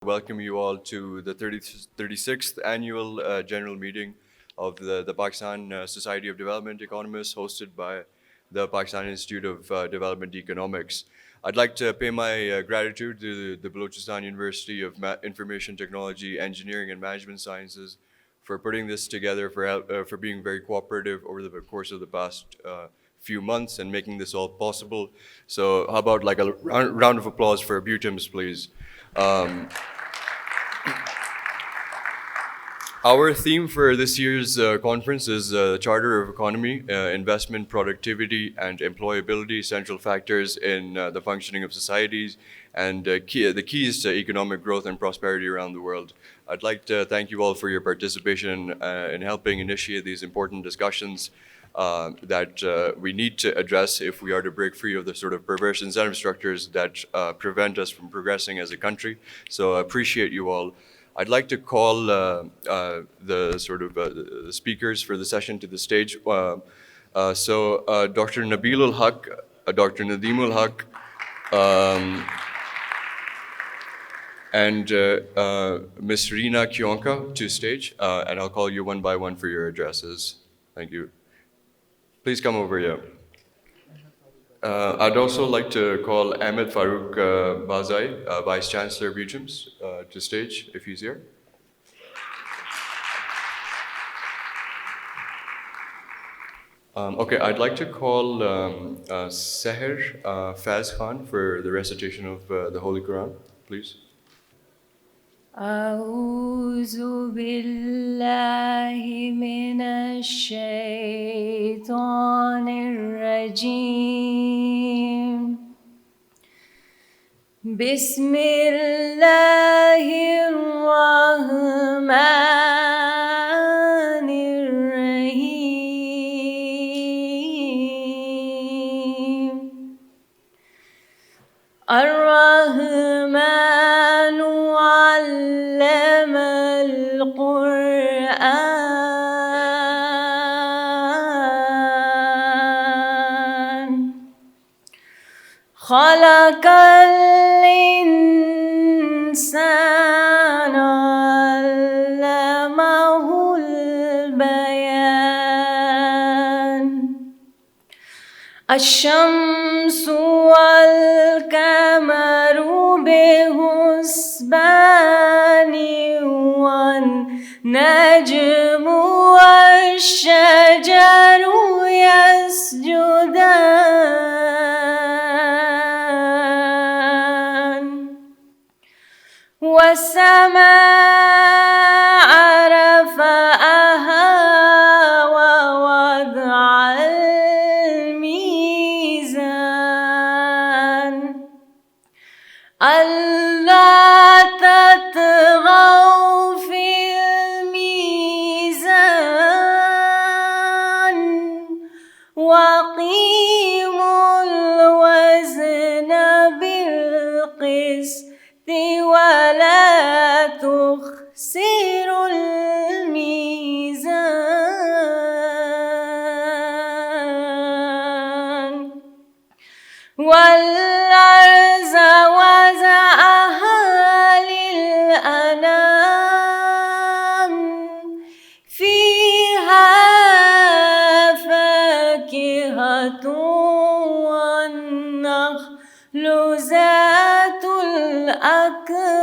Welcome you all to the 36th Annual General Meeting of the Pakistan Society of Development Economists, hosted by the Pakistan Institute of Development Economics. I'd like to pay my gratitude to the Balochistan University of Information Technology, Engineering and Management Sciences for putting this together, for being very cooperative over the course of the past few months and making this all possible. So how about like a round of applause for BUITEMS, please. Our theme for this year's conference is Charter of Economy, Investment, Productivity, and Employability, Central Factors in the Functioning of Societies, and the keys to economic growth and prosperity around the world. I'd like to thank you all for your participation in helping initiate these important discussions that we need to address if we are to break free of the sort of perverse incentive structures that prevent us from progressing as a country. So I appreciate you all. I'd like to call the speakers for the session to the stage. So Dr. Nabeel Ul, Dr. Nadeem Ul, and Ms. Riina Kionka to stage, and I'll call you one by one for your addresses. Thank you. Please come over here. I'd also like to call Ahmad Farooq Bazai, Vice Chancellor BUITEMS, to stage if he's here. Okay, I'd like to call Seher Faz Khan for the recitation of the Holy Quran, please. أعوذ بالله من الشيطان الرجيم بسم الله الرحمن الرحيم الرحمن علم القرآن خلق الإنسان علمه البيان الشمس والقمر بحسبان والنجم والشجر يسجدان والسماء رفعها ووضع الميزان ألا تطغوا في الميزان وأقيموا الوزن بالقسط ولا تخسروا الميزان والأرض وضعها للأنام فيها فاكهة والنخل ذات الأكمام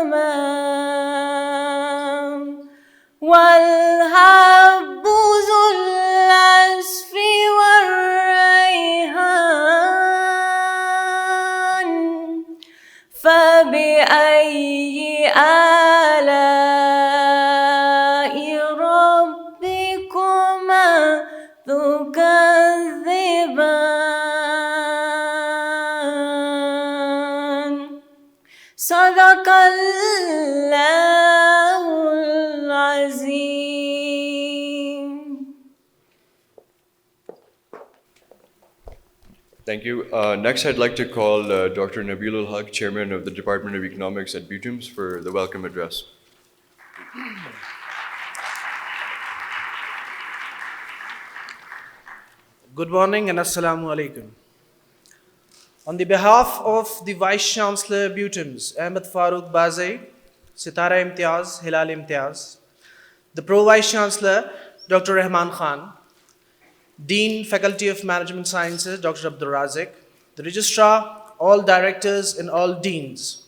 والحب ذو العصف والريحان فبأي آلاء ربكما تكذبان صدق الله العظيم. Thank you. Next, I'd like to call Dr. Nabeel Ul, Chairman of the Department of Economics at BUITEMS, for the welcome address. Good morning and Assalamu alaikum. On the behalf of the Vice Chancellor BUITEMS, Ahmad Farooq Bazai, Sitara Imtiaz, Hilal Imtiaz, the Pro Vice Chancellor, Dr. Rahman Khan, Dean, Faculty of Management Sciences, Dr. Abdul Razik, the Registrar, all directors and all deans.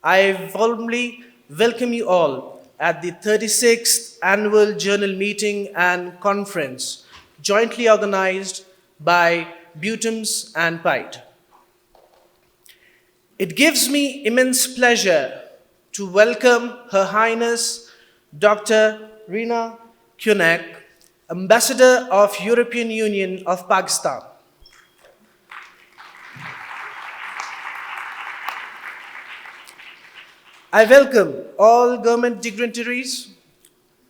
I warmly welcome you all at the 36th Annual Journal Meeting and Conference, jointly organized by BUITEMS and PIDE. It gives me immense pleasure to welcome Her Highness Dr. Riina, Ambassador of European Union of Pakistan. I welcome all government dignitaries,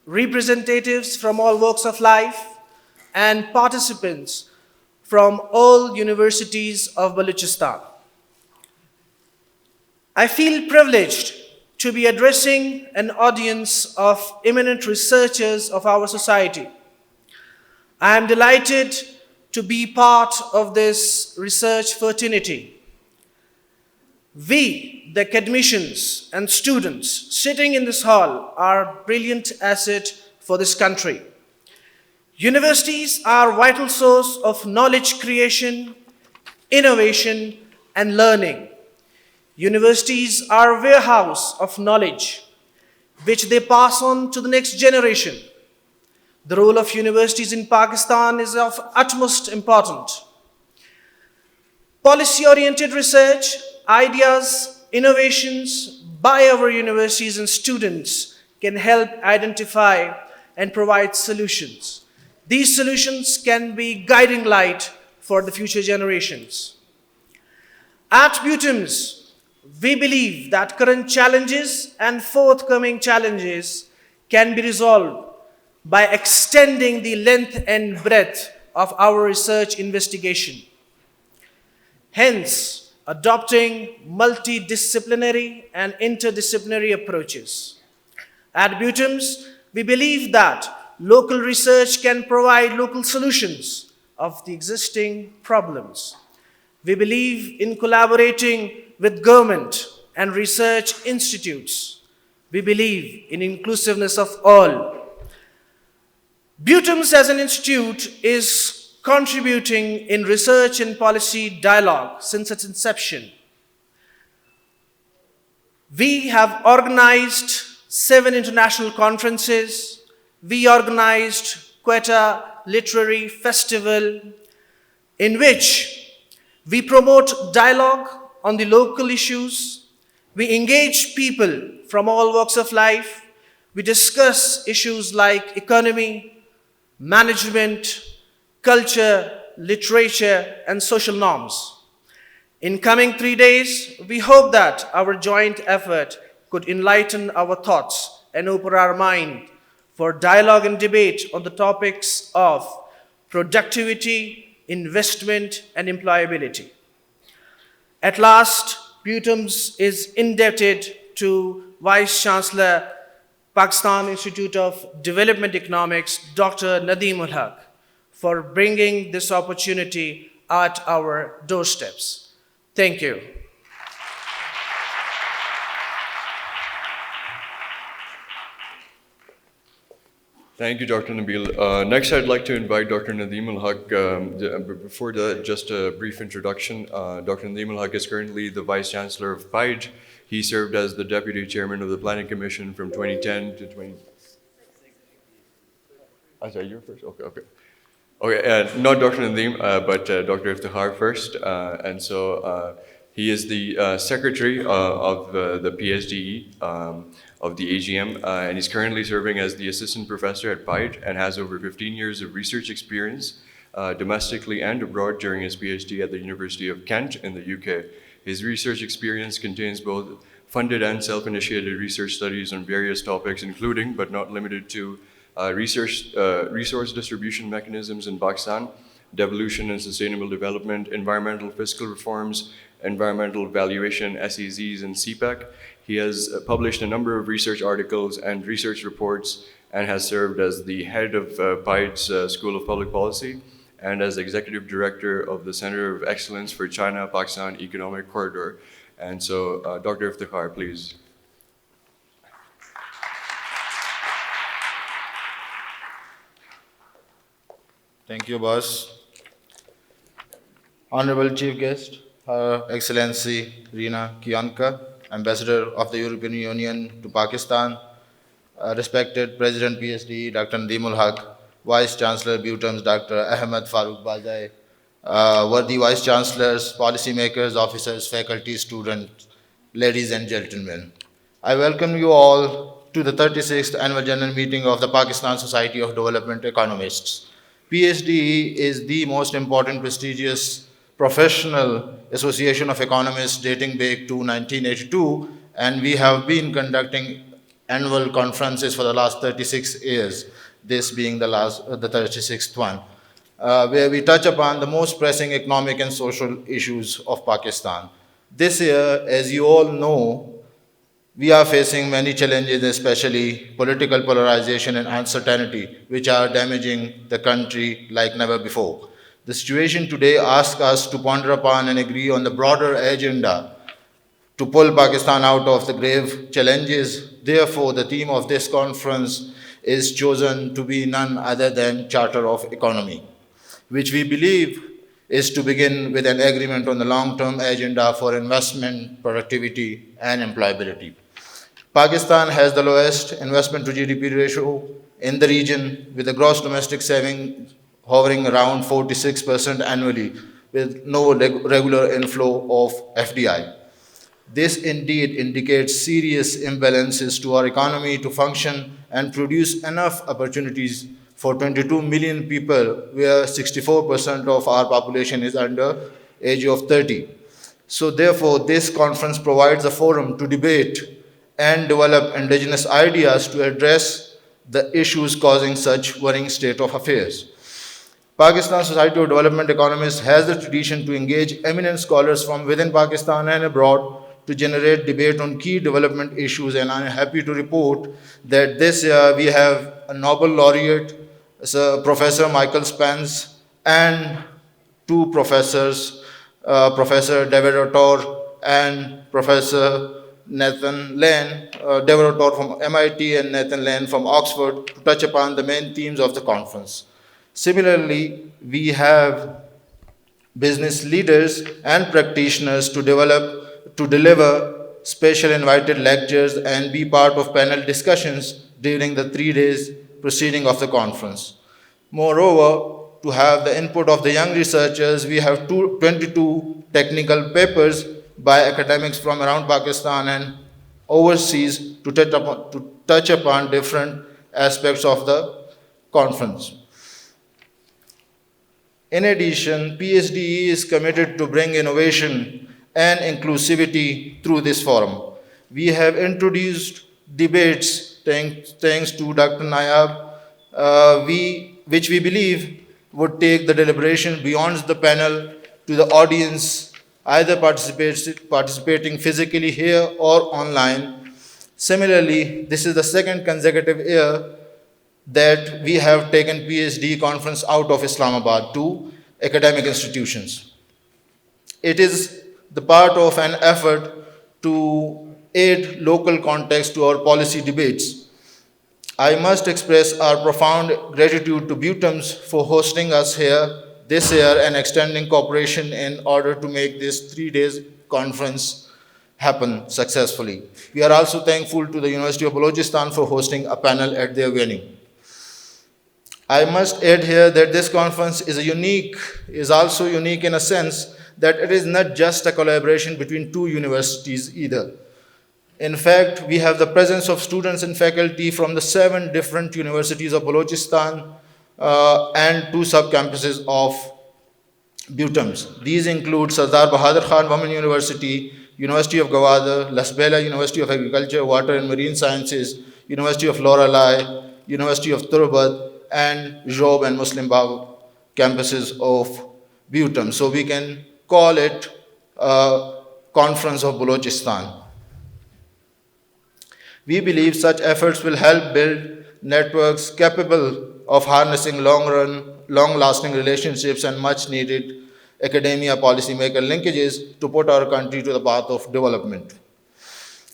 representatives from all walks of life, and participants from all universities of Balochistan. I feel privileged to be addressing an audience of eminent researchers of our society. I am delighted to be part of this research fraternity. We, the academicians and students sitting in this hall, are a brilliant asset for this country. Universities are a vital source of knowledge creation, innovation, and learning. Universities are a warehouse of knowledge, which they pass on to the next generation. The role of universities in Pakistan is of utmost importance. Policy-oriented research, ideas, innovations by our universities and students can help identify and provide solutions. These solutions can be guiding light for the future generations. At BUITEMS, we believe that current challenges and forthcoming challenges can be resolved by extending the length and breadth of our research investigation. Hence, adopting multidisciplinary and interdisciplinary approaches. At BUITEMS, we believe that local research can provide local solutions of the existing problems. We believe in collaborating with government and research institutes. We believe in inclusiveness of all. BUITEMS as an institute is contributing in research and policy dialogue since its inception. We have organized 7 international conferences. We organized Quetta Literary Festival, in which we promote dialogue on the local issues. We engage people from all walks of life. We discuss issues like economy, management, culture, literature, and social norms. In coming 3 days, we hope that our joint effort could enlighten our thoughts and open our mind for dialogue and debate on the topics of productivity, investment, and employability. At last, BUITEMS is indebted to Vice Chancellor, Pakistan Institute of Development Economics, Dr. Nadeem Ul, for bringing this opportunity at our doorsteps. Thank you. Thank you, Dr. Nabeel. Next, I'd like to invite Dr. Nadeem Ul. Before that, just a brief introduction. Dr. Nadeem Ul is currently the Vice Chancellor of PIDE. He served as the Deputy Chairman of the Planning Commission from 2010 to 20... sorry, you're first? Okay. Okay, not Dr. Nadeem, but Dr. Iftikhar first. He is the Secretary of the PSDE of the AGM, and he's currently serving as the Assistant Professor at PIDE and has over 15 years of research experience domestically and abroad during his PhD at the University of Kent in the UK. His research experience contains both funded and self-initiated research studies on various topics, including, but not limited to, resource distribution mechanisms in Pakistan, devolution and sustainable development, environmental fiscal reforms, environmental valuation, SEZs, and CPEC. He has published a number of research articles and research reports and has served as the head of PIDE's School of Public Policy and as Executive Director of the Center of Excellence for China-Pakistan Economic Corridor. And so, Dr. Iftikhar, please. Thank you, boss. Honorable Chief Guest, Her Excellency Riina Kionka, Ambassador of the European Union to Pakistan, respected President PhD Dr. Nadeem Ul Haque, Vice Chancellor BUITEMS Dr. Ahmad Farooq Bazai, worthy Vice Chancellors, policymakers, officers, faculty, students, ladies and gentlemen. I welcome you all to the 36th Annual General Meeting of the Pakistan Society of Development Economists. PSDE is the most important prestigious professional association of economists dating back to 1982, and we have been conducting annual conferences for the last 36 years, this being the 36th one, where we touch upon the most pressing economic and social issues of Pakistan. This year, as you all know, we are facing many challenges, especially political polarization and uncertainty, which are damaging the country like never before. The situation today asks us to ponder upon and agree on the broader agenda to pull Pakistan out of the grave challenges. Therefore, the theme of this conference is chosen to be none other than Charter of Economy, which we believe is to begin with an agreement on the long-term agenda for investment, productivity, and employability. Pakistan has the lowest investment to GDP ratio in the region, with the gross domestic saving hovering around 46% annually, with no regular inflow of FDI. This indeed indicates serious imbalances to our economy to function and produce enough opportunities for 22 million people, where 64% of our population is under age of 30. So therefore, this conference provides a forum to debate and develop indigenous ideas to address the issues causing such worrying state of affairs. Pakistan Society of Development Economists has the tradition to engage eminent scholars from within Pakistan and abroad to generate debate on key development issues, and I am happy to report that this year we have a Nobel laureate, Professor Michael Spence, and two professors, Professor David Autor and Professor Nathan Lane, David Autor from MIT and Nathan Lane from Oxford, to touch upon the main themes of the conference. Similarly, we have business leaders and practitioners to deliver special invited lectures and be part of panel discussions during the 3 days preceding of the conference. Moreover, to have the input of the young researchers, we have 22 technical papers by academics from around Pakistan and overseas to touch upon different aspects of the conference. In addition, PSDE is committed to bring innovation and inclusivity through this forum. We have introduced debates, thanks to Dr. Nayab, which we believe would take the deliberation beyond the panel to the audience, either participating physically here or online. Similarly, this is the second consecutive year that we have taken PhD conference out of Islamabad to academic institutions. It is the part of an effort to aid local context to our policy debates. I must express our profound gratitude to BUITEMS for hosting us here this year and extending cooperation in order to make this 3 days conference happen successfully. We are also thankful to the University of Balochistan for hosting a panel at their venue. I must add here that this conference is also unique in a sense that it is not just a collaboration between two universities either. In fact, we have the presence of students and faculty from the 7 different universities of Balochistan and 2 sub-campuses of BUITEMS. These include Sardar Bahadur Khan Women University, University of Gwadar, Lasbela University of Agriculture, Water and Marine Sciences, University of Rolle, University of Turbat, and Job and Muslim Bagh campuses of BUITEMS. So we can call it Conference of Balochistan. We believe such efforts will help build networks capable of harnessing long-lasting relationships and much-needed academia policymaker linkages to put our country to the path of development.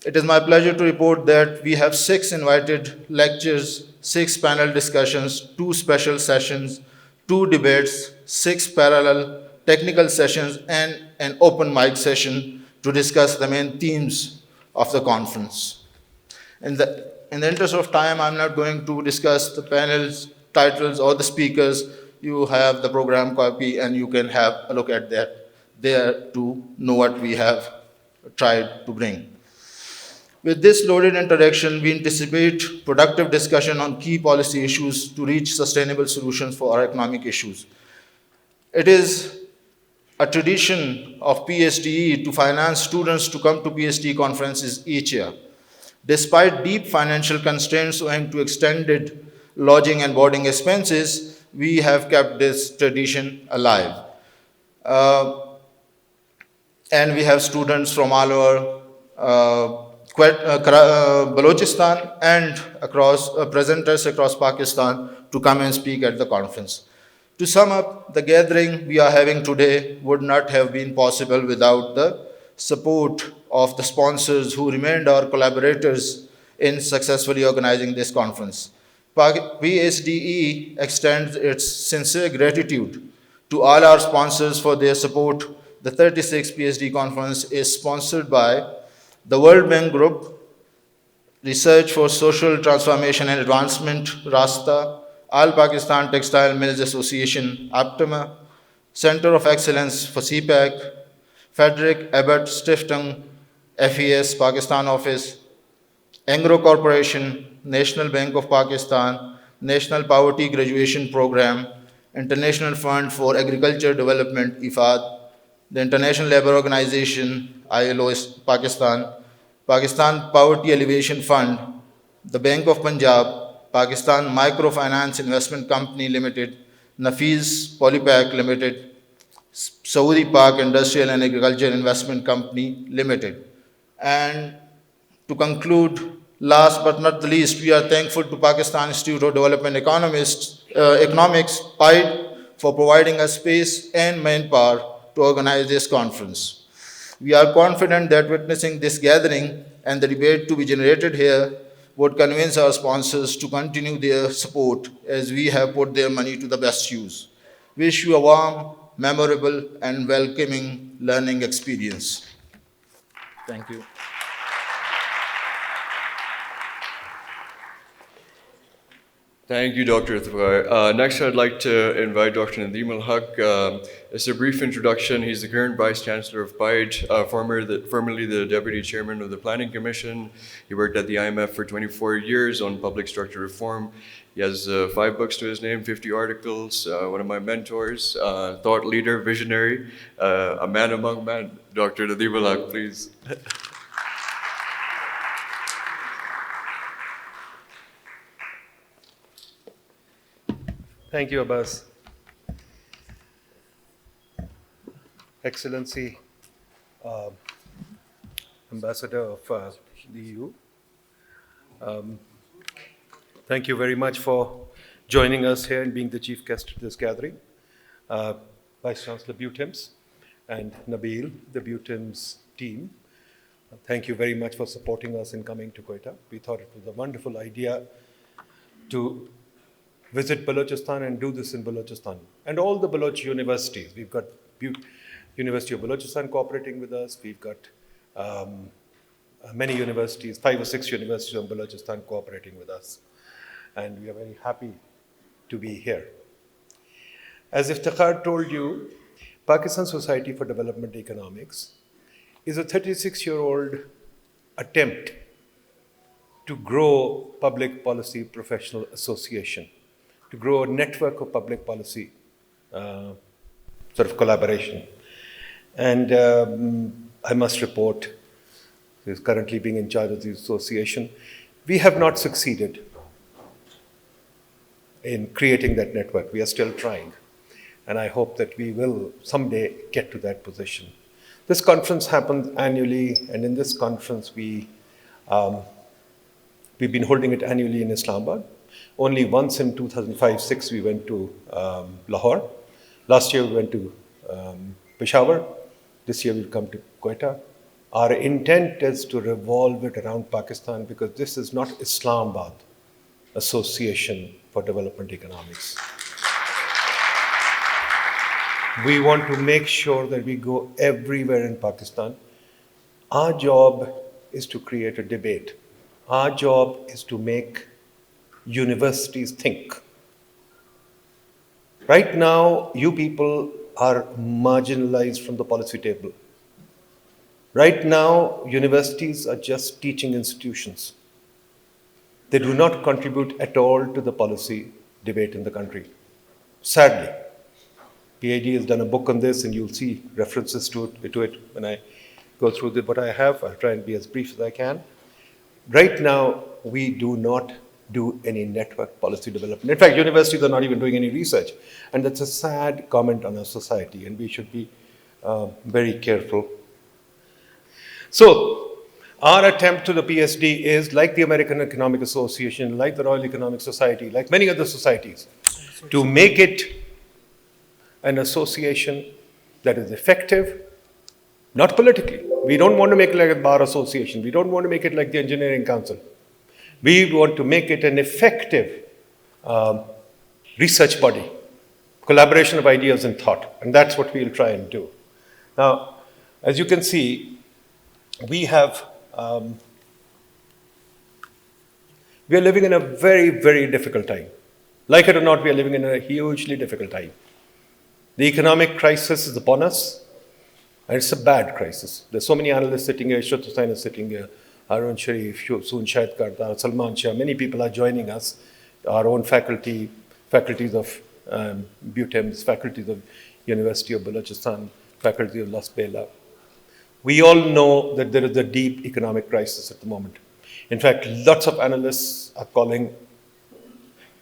It is my pleasure to report that we have 6 invited lectures, 6 panel discussions, 2 special sessions, 2 debates, 6 parallel technical sessions, and an open mic session to discuss the main themes of the conference. In the interest of time, I'm not going to discuss the panel's titles or the speakers. You have the program copy and you can have a look at that there to know what we have tried to bring. With this loaded introduction, we anticipate productive discussion on key policy issues to reach sustainable solutions for our economic issues. It is a tradition of PSDE to finance students to come to PSDE conferences each year. Despite deep financial constraints owing to extended lodging and boarding expenses, we have kept this tradition alive. And we have students from all over Balochistan and presenters across Pakistan to come and speak at the conference. To sum up, the gathering we are having today would not have been possible without the support of the sponsors who remained our collaborators in successfully organizing this conference. PSDE extends its sincere gratitude to all our sponsors for their support. The 36th PSDE conference is sponsored by the World Bank Group, Research for Social Transformation and Advancement, RASTA, All Pakistan Textile Mills Association, APTMA, Center of Excellence for CPAC, Frederick Abbott Stiftung, FES, Pakistan Office, Angro Corporation, National Bank of Pakistan, National Poverty Graduation Program, International Fund for Agriculture Development, IFAD, the International Labour Organization, ILO, Pakistan, Pakistan Poverty Alleviation Fund, the Bank of Punjab, Pakistan Microfinance Investment Company Limited, Nafiz Polypack Limited, Saudi Park Industrial and Agriculture Investment Company Limited. And to conclude, last but not the least, we are thankful to Pakistan Institute of Development Economics, PIDE, for providing us space and manpower to organize this conference. We are confident that witnessing this gathering and the debate to be generated here would convince our sponsors to continue their support as we have put their money to the best use. Wish you a warm, memorable, and welcoming learning experience. Thank you. Thank you, Dr. Iftikhar. Next, I'd like to invite Dr. Nadeem Ul. It's a brief introduction. He's the current Vice Chancellor of PIDE, formerly the Deputy Chairman of the Planning Commission. He worked at the IMF for 24 years on public structure reform. He has 5 books to his name, 50 articles, one of my mentors, thought leader, visionary, a man among men. Dr. Nadeem Ul, please. Thank you, Abbas. Excellency, Ambassador of the EU. Thank you very much for joining us here and being the chief guest at this gathering. Vice Chancellor BUITEMS and Nabeel, the BUITEMS team. Thank you very much for supporting us in coming to Quetta. We thought it was a wonderful idea to visit Balochistan and do this in Balochistan. And all the Baloch universities. We've got University of Balochistan cooperating with us. We've got many universities, 5 or 6 universities of Balochistan cooperating with us. And we are very happy to be here. As Iftikhar told you, Pakistan Society for Development Economics is a 36-year-old attempt to grow public policy professional association, to grow a network of public policy sort of collaboration. And I must report, he is currently being in charge of the association, we have not succeeded in creating that network. We are still trying. And I hope that we will someday get to that position. This conference happens annually, and in this conference we've been holding it annually in Islamabad. Only once in 2005-06 we went to Lahore. Last year we went to Peshawar. This year we'll come to Quetta. Our intent is to revolve it around Pakistan because this is not Islamabad Association for Development Economics. We want to make sure that we go everywhere in Pakistan. Our job is to create a debate. Our job is to make universities think. Right now, you people are marginalized from the policy table. Right now, universities are just teaching institutions. They do not contribute at all to the policy debate in the country. Sadly, PID has done a book on this, and you'll see references to it when I go through what I have. I'll try and be as brief as I can. Right now, we do not do any network policy development. In fact, universities are not even doing any research. And that's a sad comment on our society, and we should be very careful. So, our attempt to the PSD is, like the American Economic Association, like the Royal Economic Society, like many other societies, to make it an association that is effective, not politically. We don't want to make it like a bar association. We don't want to make it like the engineering council. We want to make it an effective research body, collaboration of ideas and thought, and that's what we'll try and do. Now, as you can see, we are living in a very, very difficult time. Like it or not, we are living in a hugely difficult time. The economic crisis is upon us, and it's a bad crisis. There's so many analysts sitting here. Ishrat Hussain is sitting here. Harun Sharif, Soon Shahid Kardar, Salman Shah, many people are joining us. Our own faculties of BUITEMS, faculties of University of Balochistan, faculty of Las Bela. We all know that there is a deep economic crisis at the moment. In fact, lots of analysts are calling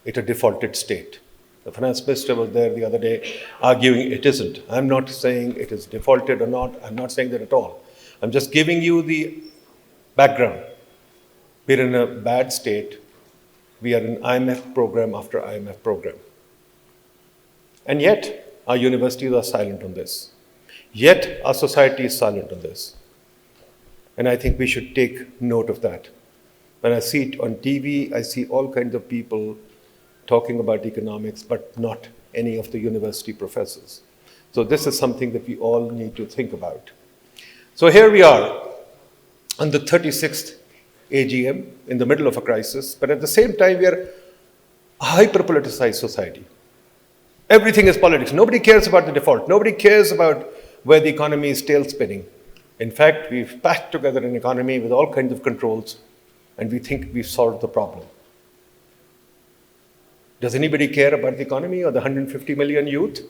it a defaulted state. The finance minister was there the other day arguing it isn't. I'm not saying it is defaulted or not. I'm not saying that at all. I'm just giving you the background. We're in a bad state. We are in IMF program after IMF program. And yet, our universities are silent on this. Yet, our society is silent on this. And I think we should take note of that. When I see it on TV, I see all kinds of people talking about economics, but not any of the university professors. So this is something that we all need to think about. So here we are on the 36th AGM in the middle of a crisis, but at the same time, we are a hyper-politicized society. Everything is politics. Nobody cares about the default. Nobody cares about where the economy is tail spinning. In fact, we've patched together an economy with all kinds of controls, and we think we've solved the problem. Does anybody care about the economy or the 150 million youth?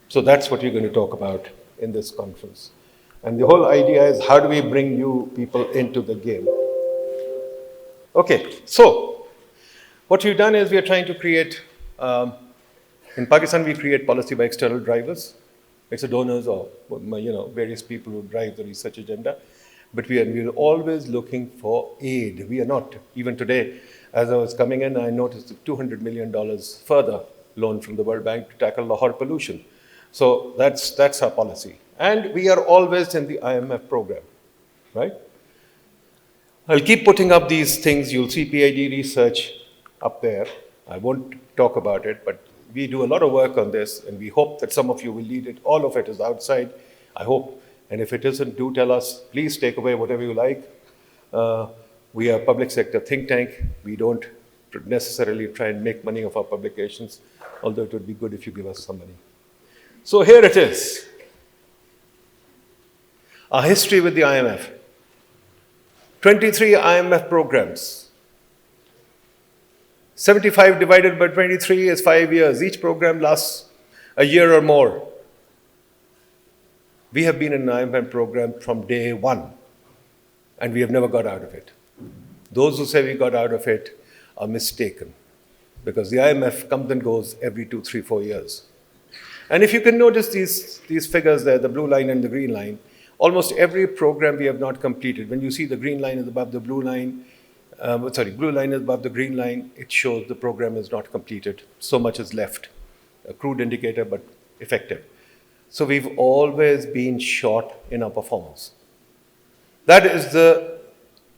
So that's what we're going to talk about in this conference. And the whole idea is, how do we bring you people into the game? Okay, so what we've done is we are trying to create, in Pakistan we create policy by external drivers. It's the donors or various people who drive the research agenda. But we're always looking for aid. We are not. Even today, as I was coming in, I noticed $200 million further loan from the World Bank to tackle Lahore pollution. So that's our policy. And we are always in the IMF program, right? I'll keep putting up these things. You'll see PID research up there. I won't talk about it, but we do a lot of work on this, and we hope that some of you will lead it. All of it is outside, I hope. And if it isn't, do tell us. Please take away whatever you like. We are a public sector think tank. We don't necessarily try and make money off our publications, although it would be good if you give us some money. So here it is. Our history with the IMF. 23 IMF programs. 75 divided by 23 is 5 years. Each program lasts a year or more. We have been in an IMF program from day one, and we have never got out of it. Those who say we got out of it are mistaken, because the IMF comes and goes every 2, 3, 4 years. And if you can notice these figures there, the blue line and the green line, almost every program we have not completed. When you see the green line is above the blue line, blue line is above the green line, it shows the program is not completed. So much is left. A crude indicator, but effective. So we've always been short in our performance. That is the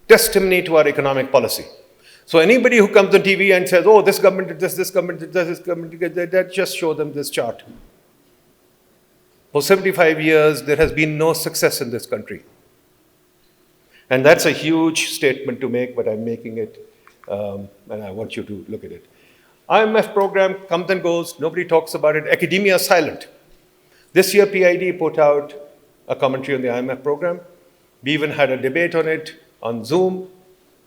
testimony to our economic policy. So anybody who comes on TV and says, oh, this government did this government did this government did that, just show them this chart. For 75 years, there has been no success in this country. And that's a huge statement to make, but I'm making it, and I want you to look at it. IMF program comes and goes, nobody talks about it, academia is silent. This year, PID put out a commentary on the IMF program. We even had a debate on it on Zoom.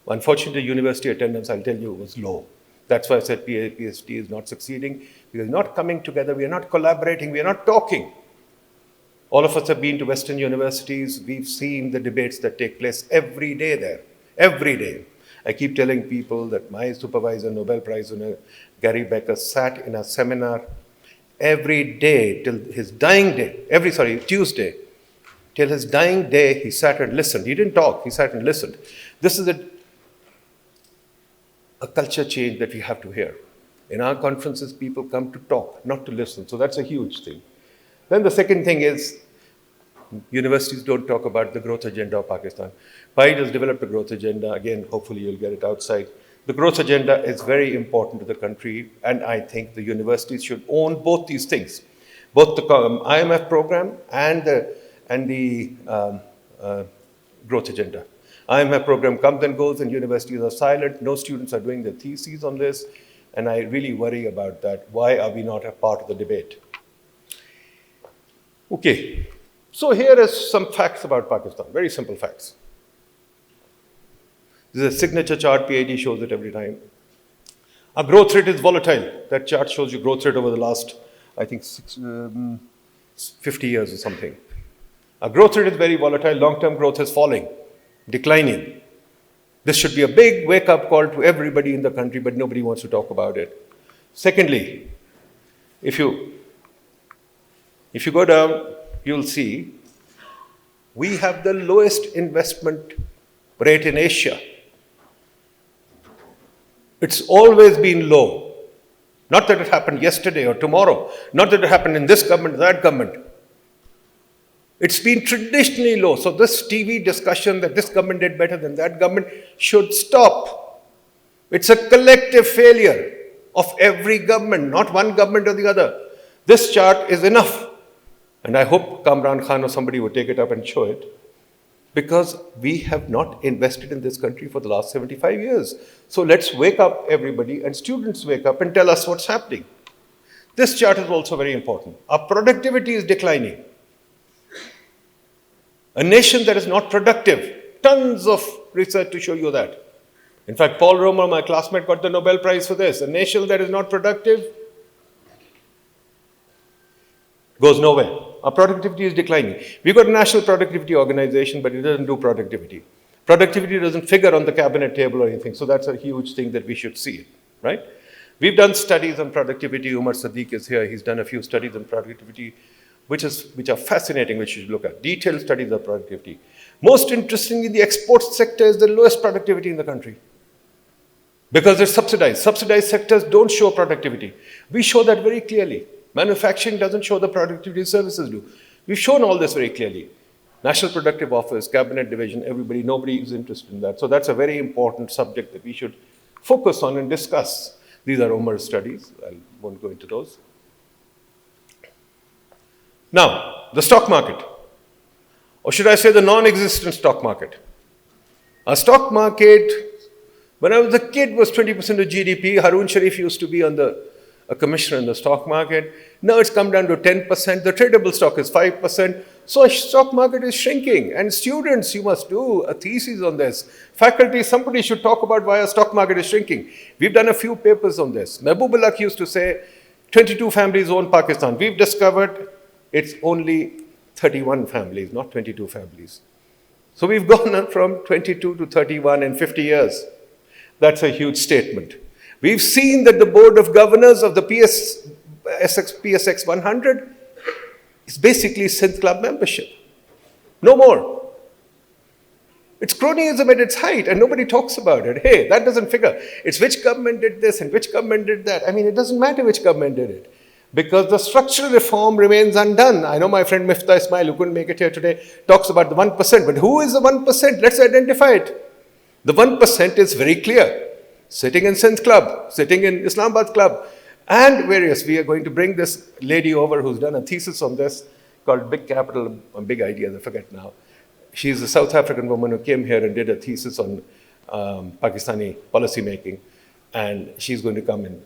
Unfortunately, university attendance, I'll tell you, was low. That's why I said PIDE-PSDE is not succeeding. We are not coming together, we are not collaborating, we are not talking. All of us have been to Western universities. We've seen the debates that take place every day there, every day. I keep telling people that my supervisor, Nobel Prize winner, Gary Becker, sat in a seminar every day till his dying day, Tuesday, till his dying day, he sat and listened. He didn't talk, he sat and listened. This is a culture change that we have to hear. In our conferences, people come to talk, not to listen. So that's a huge thing. Then the second thing is, universities don't talk about the growth agenda of Pakistan. PIDE has developed a growth agenda. Again, hopefully you'll get it outside. The growth agenda is very important to the country, and I think the universities should own both these things, both the IMF program and the growth agenda. IMF program comes and goes, and universities are silent. No students are doing their theses on this, and I really worry about that. Why are we not a part of the debate? Okay, so here is some facts about Pakistan, very simple facts. This is a signature chart, PID shows it every time. Our growth rate is volatile. That chart shows you growth rate over the last, I think, 50 years or something. Our growth rate is very volatile, long-term growth is falling, declining. This should be a big wake-up call to everybody in the country, but nobody wants to talk about it. Secondly, if you go down, you'll see we have the lowest investment rate in Asia. It's always been low. Not that it happened yesterday or tomorrow. Not that it happened in this government or that government. It's been traditionally low. So this TV discussion that this government did better than that government should stop. It's a collective failure of every government, not one government or the other. This chart is enough. And I hope Kamran Khan or somebody would take it up and show it, because we have not invested in this country for the last 75 years. So let's wake up, everybody, and students wake up and tell us what's happening. This chart is also very important. Our productivity is declining. A nation that is not productive, tons of research to show you that. In fact, Paul Romer, my classmate, got the Nobel Prize for this. A nation that is not productive goes nowhere. Our productivity is declining. We've got a national productivity organization, but it doesn't do productivity. Productivity doesn't figure on the cabinet table or anything, so that's a huge thing that we should see, right? We've done studies on productivity. Umar Sadiq is here. He's done a few studies on productivity, which are fascinating, which you should look at. Detailed studies of productivity. Most interestingly, the exports sector is the lowest productivity in the country, because it's subsidized. Subsidized sectors don't show productivity. We show that very clearly. Manufacturing doesn't show the productivity, services do. We've shown all this very clearly. National Productive Office, Cabinet Division, everybody, nobody is interested in that. So that's a very important subject that we should focus on and discuss. These are Umar's studies. I won't go into those. Now, the stock market. Or should I say the non-existent stock market? Our stock market, when I was a kid, was 20% of GDP. Harun Sharif used to be a commissioner in the stock market. Now it's come down to 10%. The tradable stock is 5%. So our stock market is shrinking. And students, you must do a thesis on this. Faculty, somebody should talk about why our stock market is shrinking. We've done a few papers on this. Nabeel Ul used to say 22 families own Pakistan. We've discovered it's only 31 families, not 22 families. So we've gone from 22 to 31 in 50 years. That's a huge statement. We've seen that the board of governors of the PSX 100 is basically Sindh Club membership. No more. It's cronyism at its height, and nobody talks about it. Hey, that doesn't figure. It's which government did this and which government did that. I mean, it doesn't matter which government did it, because the structural reform remains undone. I know my friend Miftah Ismail, who couldn't make it here today, talks about the 1%. But who is the 1%? Let's identify it. The 1% is very clear. Sitting in Sindh Club, sitting in Islamabad Club, and various. We are going to bring this lady over who's done a thesis on this, called Big Capital, Big Ideas, I forget now. She's a South African woman who came here and did a thesis on Pakistani policy making. And she's going to come in,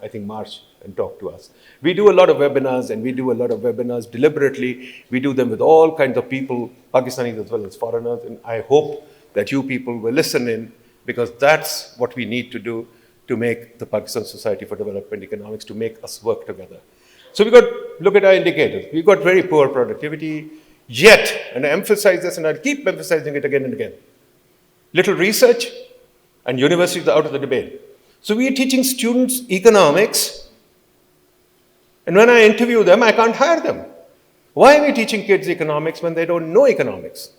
I think, March and talk to us. We do a lot of webinars, and we do a lot of webinars deliberately. We do them with all kinds of people, Pakistanis as well as foreigners. And I hope that you people will listen in, because that's what we need to do to make the Pakistan Society for Development Economics, to make us work together. So we got, look at our indicators. We've got very poor productivity, yet, and I emphasize this and I'll keep emphasizing it again and again, little research and universities are out of the debate. So we are teaching students economics, and when I interview them, I can't hire them. Why are we teaching kids economics when they don't know economics?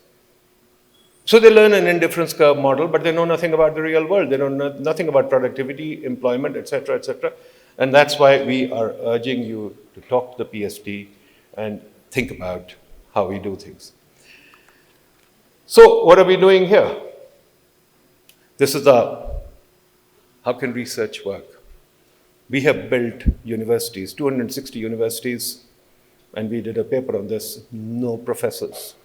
So they learn an indifference curve model, but they know nothing about the real world. They know nothing about productivity, employment, etc., etc. And that's why we are urging you to talk to the PSD and think about how we do things. So what are we doing here? This is how can research work? We have built universities, 260 universities, and we did a paper on this, no professors.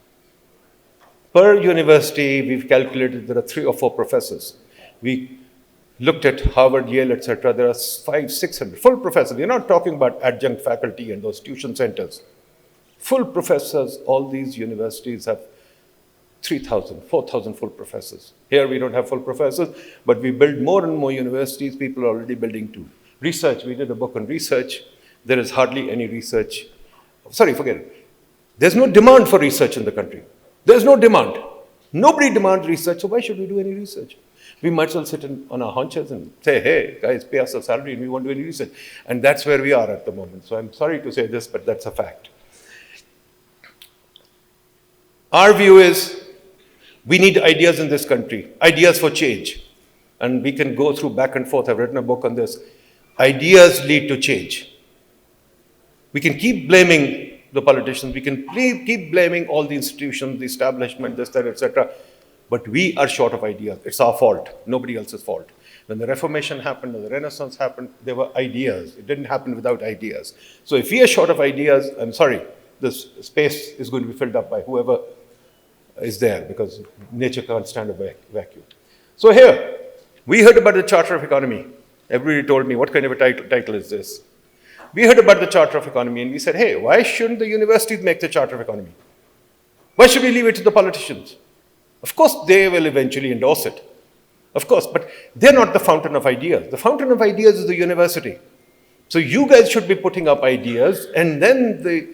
Per university, we've calculated there are 3 or 4 professors. We looked at Harvard, Yale, etc. There are 500, 600 full professors. We're not talking about adjunct faculty and those tuition centers. Full professors, all these universities have 3,000, 4,000 full professors. Here we don't have full professors, but we build more and more universities. People are already building too. Research, we did a book on research. There is hardly any research. Sorry, forget it. There's no demand for research in the country. There's no demand. Nobody demands research, so why should we do any research? We might as well sit on our haunches and say, hey, guys, pay us a salary and we won't do any research. And that's where we are at the moment. So I'm sorry to say this, but that's a fact. Our view is we need ideas in this country, ideas for change. And we can go through back and forth. I've written a book on this. Ideas lead to change. We can keep blaming the politicians, we can keep blaming all the institutions, the establishment, this, that, etc. But we are short of ideas. It's our fault, nobody else's fault. When the Reformation happened, or the Renaissance happened, there were ideas. It didn't happen without ideas. So if we are short of ideas, I'm sorry, this space is going to be filled up by whoever is there, because nature can't stand a vacuum. So here, we heard about the Charter of Economy. Everybody told me, what kind of a title is this? We heard about the Charter of Economy and we said, hey, why shouldn't the universities make the Charter of Economy? Why should we leave it to the politicians? Of course, they will eventually endorse it. Of course, but they're not the fountain of ideas. The fountain of ideas is the university. So you guys should be putting up ideas, and then the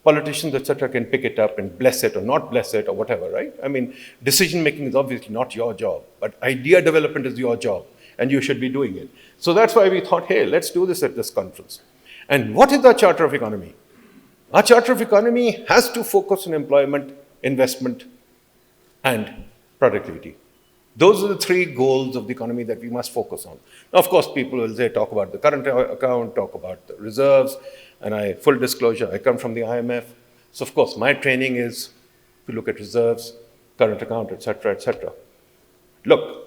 politicians, etc., can pick it up and bless it or not bless it or whatever, right? I mean, decision making is obviously not your job, but idea development is your job, and you should be doing it. So that's why we thought, hey, let's do this at this conference. And what is our Charter of Economy? Our Charter of Economy has to focus on employment, investment, and productivity. Those are the 3 goals of the economy that we must focus on. Now, of course, people will say, talk about the current account, talk about the reserves, and full disclosure, I come from the IMF. So, of course, my training is to look at reserves, current account, etc., etc. Look,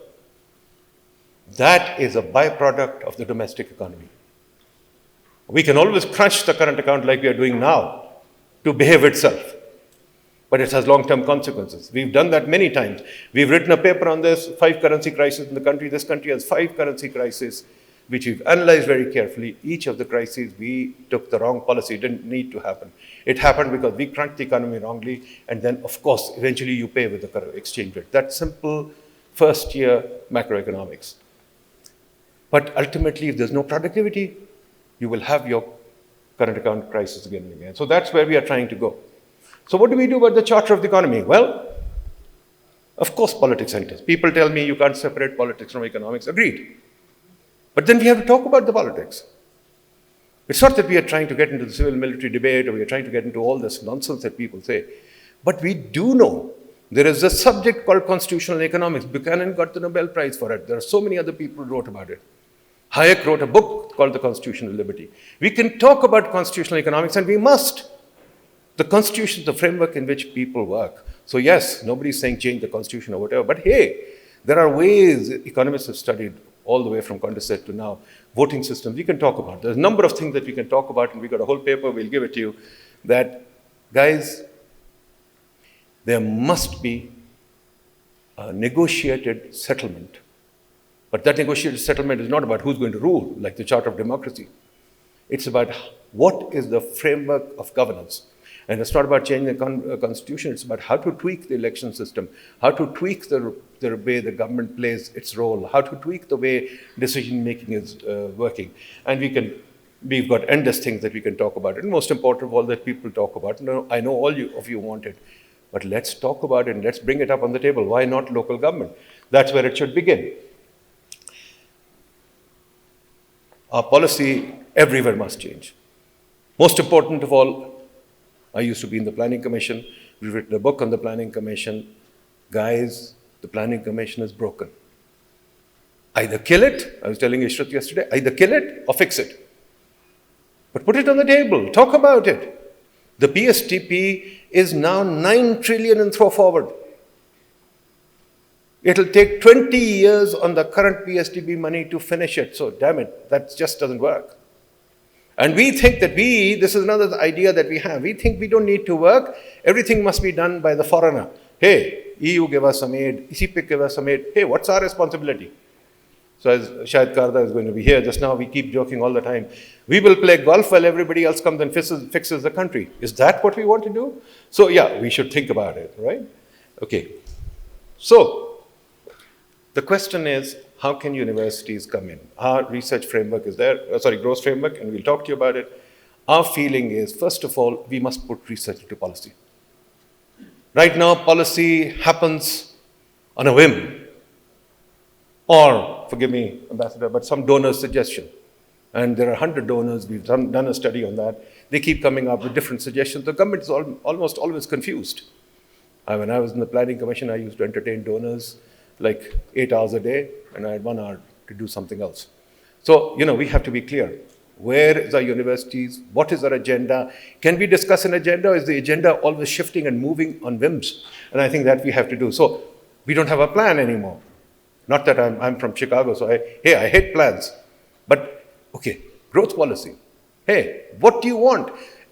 that is a byproduct of the domestic economy. We can always crunch the current account like we are doing now to behave itself, but it has long-term consequences. We've done that many times. We've written a paper on this, 5 currency crises in the country. This country has 5 currency crises, which we've analyzed very carefully. Each of the crises, we took the wrong policy. It didn't need to happen. It happened because we crunched the economy wrongly, and then, of course, eventually you pay with the exchange rate. That's simple first-year macroeconomics. But ultimately, if there's no productivity, you will have your current account crisis again and again. So that's where we are trying to go. So what do we do about the Charter of the Economy? Well, of course, politics enters. People tell me you can't separate politics from economics. Agreed. But then we have to talk about the politics. It's not that we are trying to get into the civil-military debate, or we are trying to get into all this nonsense that people say. But we do know there is a subject called constitutional economics. Buchanan got the Nobel Prize for it. There are so many other people who wrote about it. Haque wrote a book called The Constitution of Liberty. We can talk about constitutional economics, and we must. The Constitution is the framework in which people work. So yes, nobody's saying change the Constitution or whatever, but hey, there are ways economists have studied all the way from Condorcet to now, voting systems we can talk about. There's a number of things that we can talk about, and we've got a whole paper, we'll give it to you, that Guys, there must be a negotiated settlement. But that negotiated settlement is not about who's going to rule, like the Charter of Democracy. It's about what is the framework of governance. And it's not about changing the constitution, it's about how to tweak the election system, how to tweak the way the government plays its role, how to tweak the way decision-making is working. And we've got endless things that we can talk about. And most important of all, that people talk about. I know all of you want it, but let's talk about it and let's bring it up on the table. Why not local government? That's where it should begin. Our policy everywhere must change. Most important of all, I used to be in the Planning Commission. We've written a book on the Planning Commission. Guys, the Planning Commission is broken. Either kill it, I was telling Ishrat yesterday, either kill it or fix it. But put it on the table, talk about it. The PSTP is now 9 trillion and throw forward. It'll take 20 years on the current PSTP money to finish it. So damn it, that just doesn't work. And we think that this is another idea that we have. We think we don't need to work. Everything must be done by the foreigner. Hey, EU give us some aid, ECP give us some aid. Hey, what's our responsibility? So as Shahid Karda is going to be here just now, we keep joking all the time. We will play golf while everybody else comes and fixes the country. Is that what we want to do? So yeah, we should think about it, right? Okay. So the question is, how can universities come in? Our research framework is there, growth framework, and we'll talk to you about it. Our feeling is, first of all, we must put research into policy. Right now, policy happens on a whim. Or, forgive me, Ambassador, but some donor's suggestion. And there are 100 donors, we've done a study on that. They keep coming up with different suggestions. The government is almost always confused. When I was in the Planning Commission, I used to entertain donors like 8 hours a day, and I had 1 hour to do something else. So, we have to be clear. Where is our universities? What is our agenda? Can we discuss an agenda, or is the agenda always shifting and moving on whims? And I think that we have to do. So, we don't have a plan anymore. Not that I'm from Chicago, so I hate plans. But, okay, growth policy. Hey, what do you want?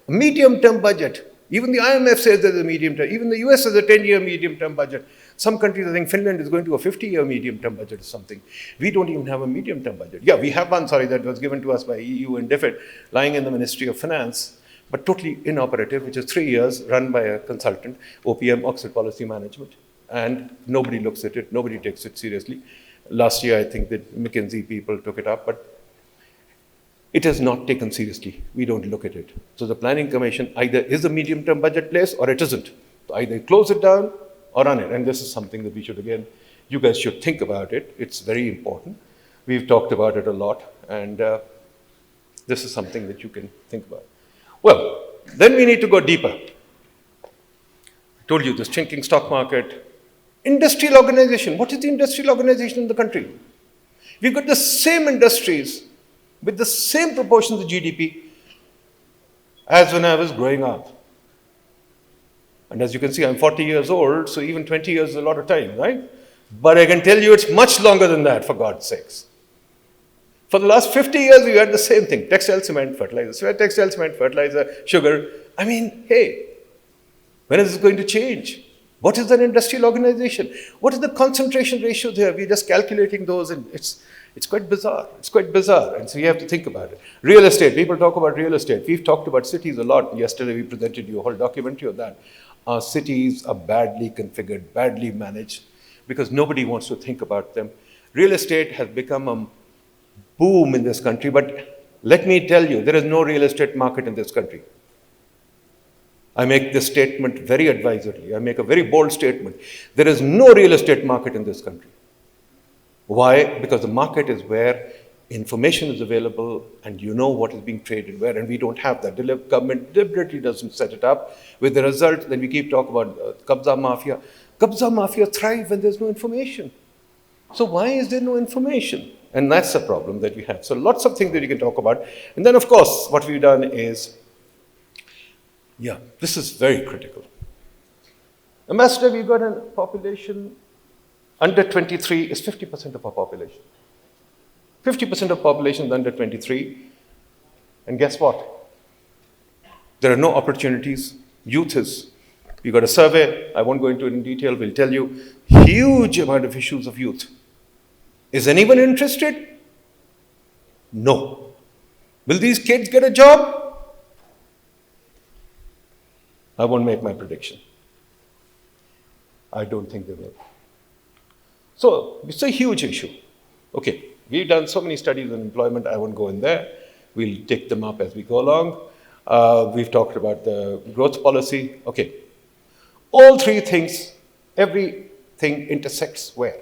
A medium-term budget. Even the IMF says there's a medium-term. Even the US has a 10-year medium-term budget. Some countries, I think Finland is going to a 50-year medium-term budget or something. We don't even have a medium-term budget. Yeah, we have one, that was given to us by EU and DFID, lying in the Ministry of Finance, but totally inoperative, which is 3 years, run by a consultant, OPM, Oxford Policy Management. And nobody looks at it, nobody takes it seriously. Last year, I think that McKinsey people took it up, but it is not taken seriously. We don't look at it. So the Planning Commission either is a medium-term budget place or it isn't. So either close it down or run it. And this is something that we should, again, you guys should think about it. It's very important. We've talked about it a lot, and this is something that you can think about. Well, then we need to go deeper. I told you, the shrinking stock market. Industrial organization. What is the industrial organization in the country? We've got the same industries with the same proportions of GDP as when I was growing up. And as you can see, I'm 40 years old, so even 20 years is a lot of time, right? But I can tell you it's much longer than that, for God's sakes. For the last 50 years, we had the same thing. Textile, cement, fertilizer, sugar. I mean, hey, when is this going to change? What is an industrial organization? What is the concentration ratio there? We're just calculating those, and it's quite bizarre. It's quite bizarre, and so you have to think about it. Real estate, people talk about real estate. We've talked about cities a lot. Yesterday, we presented you a whole documentary of that. Our cities are badly configured, badly managed, because nobody wants to think about them. Real estate has become a boom in this country, but let me tell you, there is no real estate market in this country. I make this statement very advisedly. I make a very bold statement. There is no real estate market in this country. Why? Because the market is where information is available and you know what is being traded where, and we don't have that. The government deliberately doesn't set it up. With the result, then we keep talking about Qabza Mafia. Qabza Mafia thrive when there's no information. So why is there no information? And that's the problem that we have. So lots of things that you can talk about. And then, of course, what we've done is, yeah, this is very critical. Ambassador, we've got a population under 23 is 50% of our population. 50% of population is under 23. And guess what? There are no opportunities Youth is, we got a survey, I won't go into it in detail, we'll tell you, huge amount of issues of youth. Is anyone interested? No. Will these kids get a job? I won't make my prediction. I don't think they will. So it's a huge issue. Okay, we've done so many studies on employment, I won't go in there. We'll take them up as we go along. We've talked about the growth policy. Okay, all three things, everything intersects where?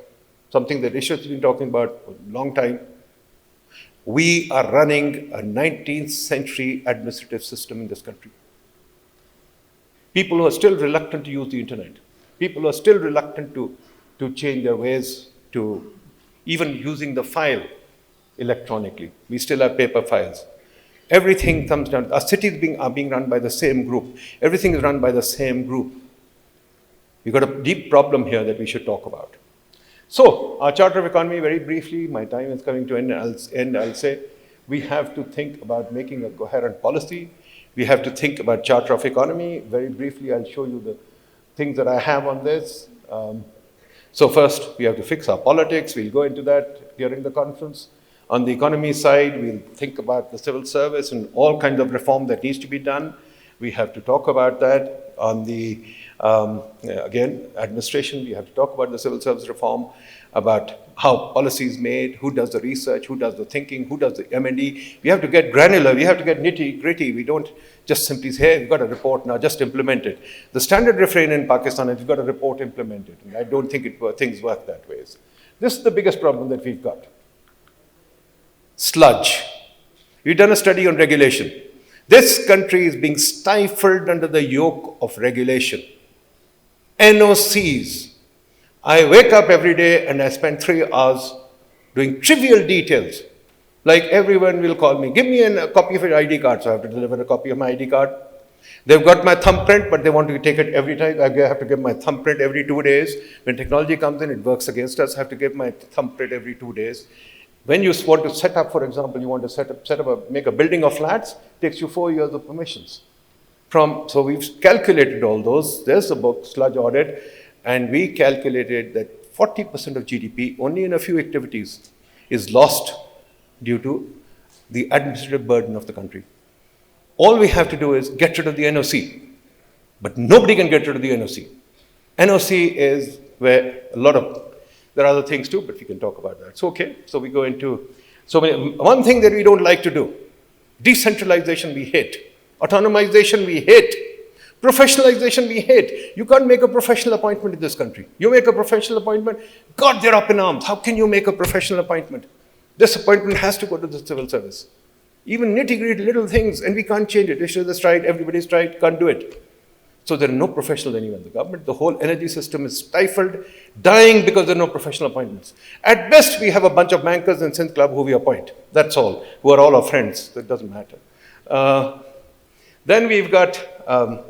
Something that Ishwar's been talking about for a long time. We are running a 19th century administrative system in this country. People who are still reluctant to use the internet. People who are still reluctant to change their ways to even using the file electronically. We still have paper files. Everything comes down. Our cities are being run by the same group. Everything is run by the same group. We've got a deep problem here that we should talk about. So, our Charter of Economy, very briefly, my time is coming to an end, I'll say, we have to think about making a coherent policy. We have to think about Charter of Economy. Very briefly, I'll show you the things that I have on this. So first, we have to fix our politics. We'll go into that during the conference. On the economy side, we'll think about the civil service and all kinds of reform that needs to be done. We have to talk about that. On the, again, administration, we have to talk about the civil service reform, about how policy is made, who does the research, who does the thinking, who does the M&E. We have to get granular, we have to get nitty-gritty. We don't just simply say, hey, we've got a report, now just implement it. The standard refrain in Pakistan is, you've got a report, implement it. And I don't think things work that way. This is the biggest problem that we've got. Sludge. We've done a study on regulation. This country is being stifled under the yoke of regulation. NOCs. I wake up every day and I spend 3 hours doing trivial details. Like everyone will call me, give me a copy of your ID card. So I have to deliver a copy of my ID card. They've got my thumbprint, but they want to take it every time. I have to give my thumbprint every 2 days. When technology comes in, it works against us. I have to give my thumbprint every 2 days. When you want to set up, for example, you want to make a building of flats, it takes you 4 years of permissions. So we've calculated all those. There's a book, Sludge Audit, and we calculated that 40% of GDP, only in a few activities, is lost due to the administrative burden of the country. All we have to do is get rid of the NOC, but nobody can get rid of the NOC. NOC is where there are other things too, but we can talk about that. It's okay. So we go into one thing that we don't like to do. Decentralization we hate. Autonomization we hate. Professionalization we hate. You can't make a professional appointment in this country. You make a professional appointment, God, they're up in arms. How can you make a professional appointment? This appointment has to go to the civil service. Even nitty-gritty little things, and we can't change it. Issues is right, everybody's right, can't do it. So there are no professionals anywhere in the government. The whole energy system is stifled, dying because there are no professional appointments. At best, we have a bunch of bankers in Sindh Club who we appoint. That's all, who are all our friends. That doesn't matter. Then we've got a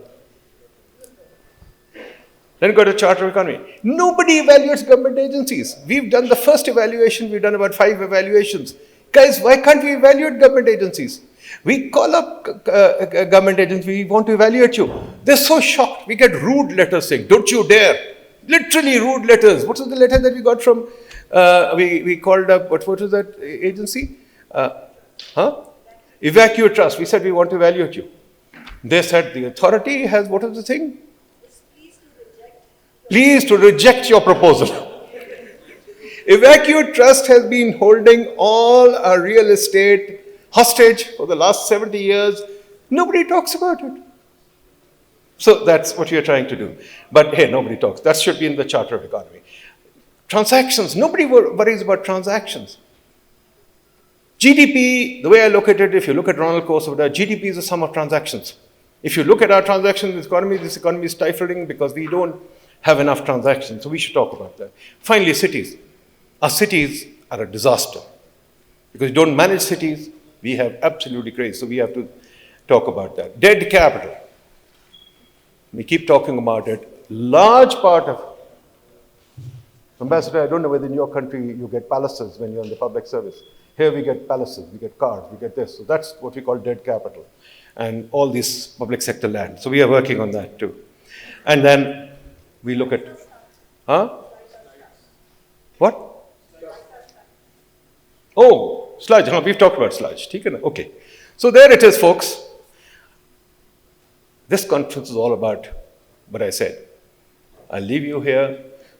Charter of Economy. Nobody evaluates government agencies. We've done the first evaluation. We've done about 5 evaluations. Guys, why can't we evaluate government agencies? We call up government agencies, we want to evaluate you. They're so shocked. We get rude letters saying, don't you dare. Literally rude letters. What was the letter that we got from, we called up, what was that agency? Evacuate Trust. We said, we want to evaluate you. They said, the authority has, what is the thing? Please to reject your proposal. Evacuate Trust has been holding all our real estate hostage for the last 70 years. Nobody talks about it. So that's what you're trying to do. But hey, nobody talks. That should be in the Charter of Economy. Transactions. Nobody worries about transactions. GDP, the way I look at it, if you look at Ronald Kosovoda, GDP is a sum of transactions. If you look at our transactions in this economy is stifling because we don't have enough transactions. So we should talk about that. Finally, cities. Our cities are a disaster. Because you don't manage cities, we have absolutely crazy. So we have to talk about that. Dead capital. We keep talking about it. Large part of, Ambassador, I don't know whether in your country you get palaces when you're in the public service. Here we get palaces, we get cars, we get this. So that's what we call dead capital. and all this public sector land. So we are working on that too. And then we look at, What? Oh, sludge. We've talked about sludge. Okay. So there it is, folks. This conference is all about what I said. I'll leave you here.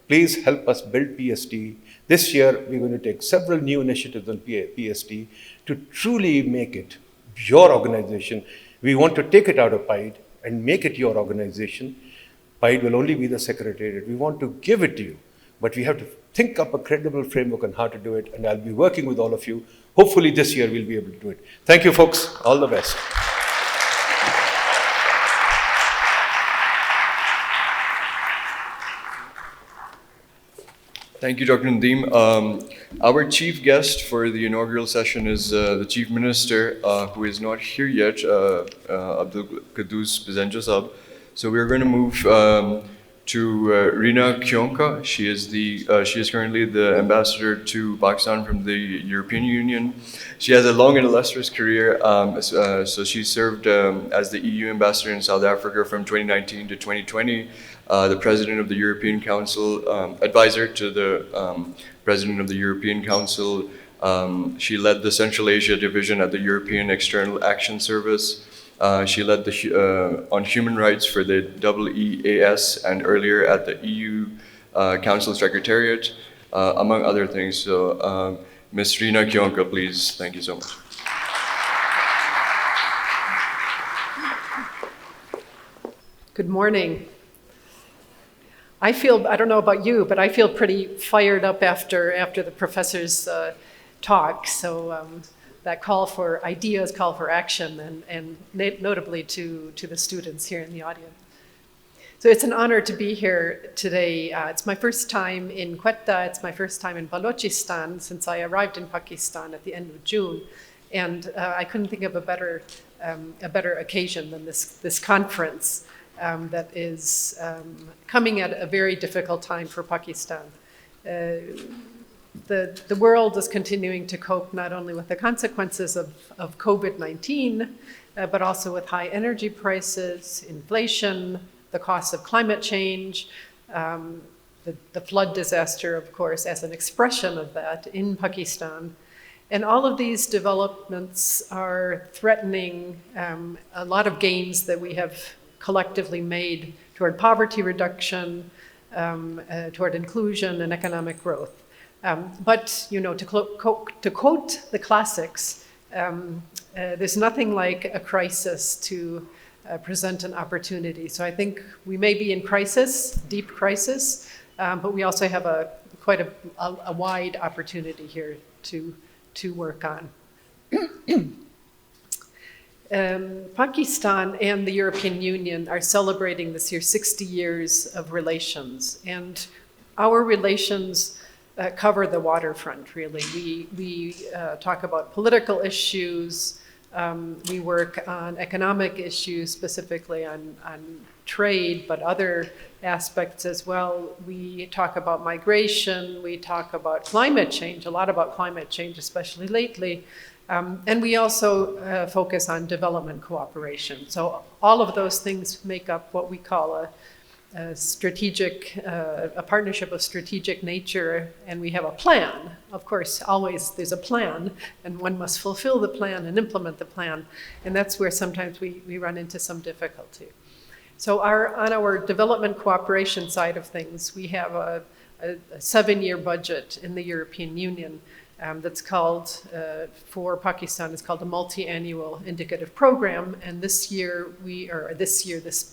Please help us build PSD. This year, we're going to take several new initiatives on PSD to truly make it your organization. We want to take it out of PIDE and make it your organization. PIDE will only be the secretariat. We want to give it to you, but we have to think up a credible framework on how to do it, and I'll be working with all of you. Hopefully this year we'll be able to do it. Thank you, folks. All the best. Thank you, Dr. Nadeem. Our chief guest for the inaugural session is the Chief Minister, who is not here yet, Abdul Quddus Bizenja Sahab. So we're going to move to Riina Kionka. She is currently the ambassador to Pakistan from the European Union. She has a long and illustrious career. So she served as the EU ambassador in South Africa from 2019 to 2020. The president of the European Council, advisor to the president of the European Council. She led the Central Asia division at the European External Action Service. She led the on human rights for the EEAS and earlier at the EU Council Secretariat, among other things. So, Ms. Riina Kionka, please. Thank you so much. Good morning. I don't know about you, but I feel pretty fired up after the professor's talk. So that call for ideas, call for action, and notably to the students here in the audience. So it's an honor to be here today. It's my first time in Quetta. It's my first time in Balochistan since I arrived in Pakistan at the end of June. And I couldn't think of a better occasion than this conference. That is coming at a very difficult time for Pakistan. The world is continuing to cope not only with the consequences of COVID-19, but also with high energy prices, inflation, the cost of climate change, the flood disaster, of course, as an expression of that in Pakistan. And all of these developments are threatening a lot of gains that we have collectively made toward poverty reduction, toward inclusion and economic growth. But to quote the classics, there's nothing like a crisis to present an opportunity. So I think we may be in crisis, deep crisis, but we also have quite a wide opportunity here to work on. Pakistan and the European Union are celebrating this year 60 years of relations, and our relations cover the waterfront, really. We talk about political issues, we work on economic issues, specifically on trade, but other aspects as well. We talk about migration, we talk about climate change, a lot about climate change, especially lately. And we also focus on development cooperation. So all of those things make up what we call a partnership of strategic nature, and we have a plan. Of course, always there's a plan, and one must fulfill the plan and implement the plan, and that's where sometimes we run into some difficulty. So on our development cooperation side of things, we have a 7-year budget in the European Union that's called, for Pakistan, it's called a multi-annual indicative program. And this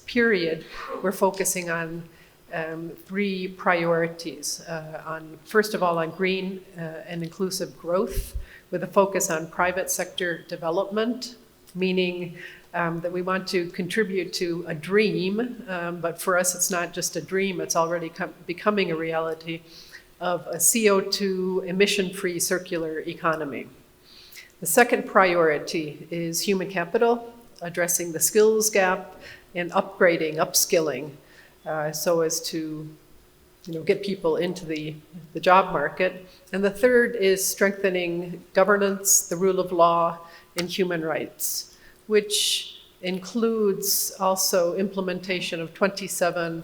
period, we're focusing on 3 priorities. First of all, on green and inclusive growth, with a focus on private sector development, meaning that we want to contribute to a dream, but for us it's not just a dream, it's already becoming a reality, of a CO2 emission-free circular economy. The second priority is human capital, addressing the skills gap and upskilling, so as to get people into the job market. And the third is strengthening governance, the rule of law, and human rights, which includes also implementation of 27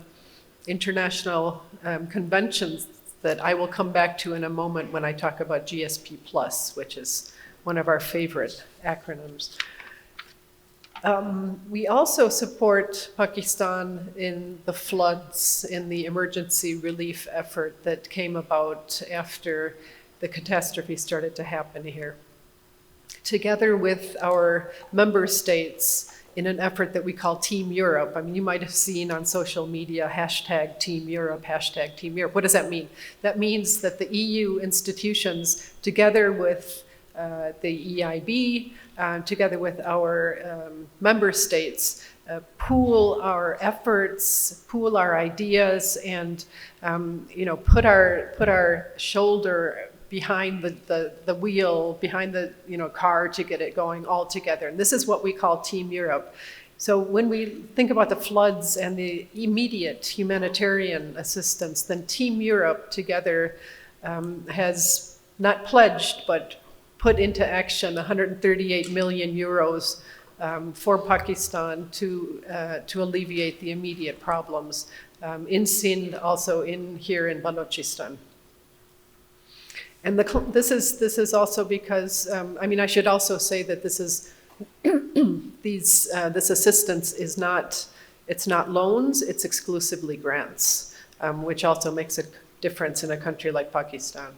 international conventions that I will come back to in a moment when I talk about GSP+, which is one of our favorite acronyms. We also support Pakistan in the floods, in the emergency relief effort that came about after the catastrophe started to happen here. Together with our member states in an effort that we call Team Europe. I mean, you might have seen on social media, hashtag Team Europe, hashtag Team Europe. What does that mean? That means that the EU institutions, together with the EIB, together with our member states, pool our efforts, pool our ideas, and put our shoulder behind the wheel, behind the car to get it going all together. And this is what we call Team Europe. So when we think about the floods and the immediate humanitarian assistance, then Team Europe together has not pledged, but put into action 138 million euros for Pakistan to alleviate the immediate problems in Sindh, also here in Balochistan. And this is also because, I should also say that this is this assistance is not, it's not loans, it's exclusively grants, which also makes a difference in a country like Pakistan.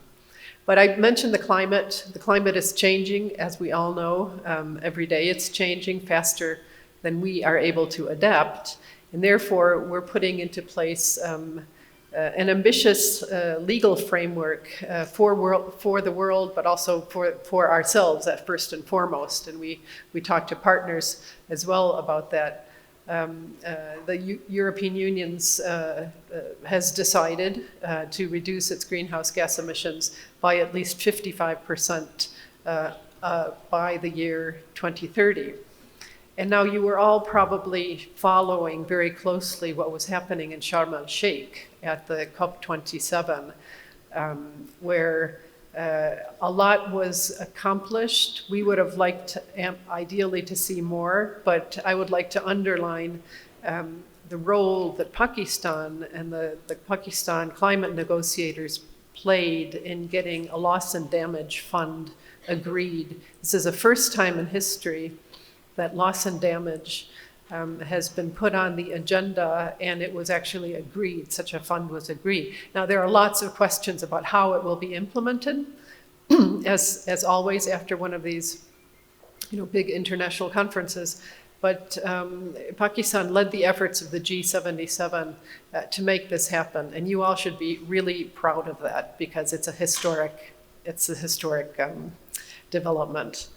But I mentioned the climate. The climate is changing, as we all know. Every day it's changing faster than we are able to adapt. And therefore, we're putting into place an ambitious legal framework for the world, but also for ourselves at first and foremost. And we talk to partners as well about that. The European Union has decided to reduce its greenhouse gas emissions by at least 55% by the year 2030. And now you were all probably following very closely what was happening in Sharm el-Sheikh at the COP27, where a lot was accomplished. We would have liked ideally to see more, but I would like to underline the role that Pakistan and the Pakistan climate negotiators played in getting a loss and damage fund agreed. This is the first time in history that loss and damage has been put on the agenda, and it was actually agreed, such a fund was agreed. Now, there are lots of questions about how it will be implemented, as always after one of these big international conferences. But Pakistan led the efforts of the G77 to make this happen, and you all should be really proud of that, because it's a historic development.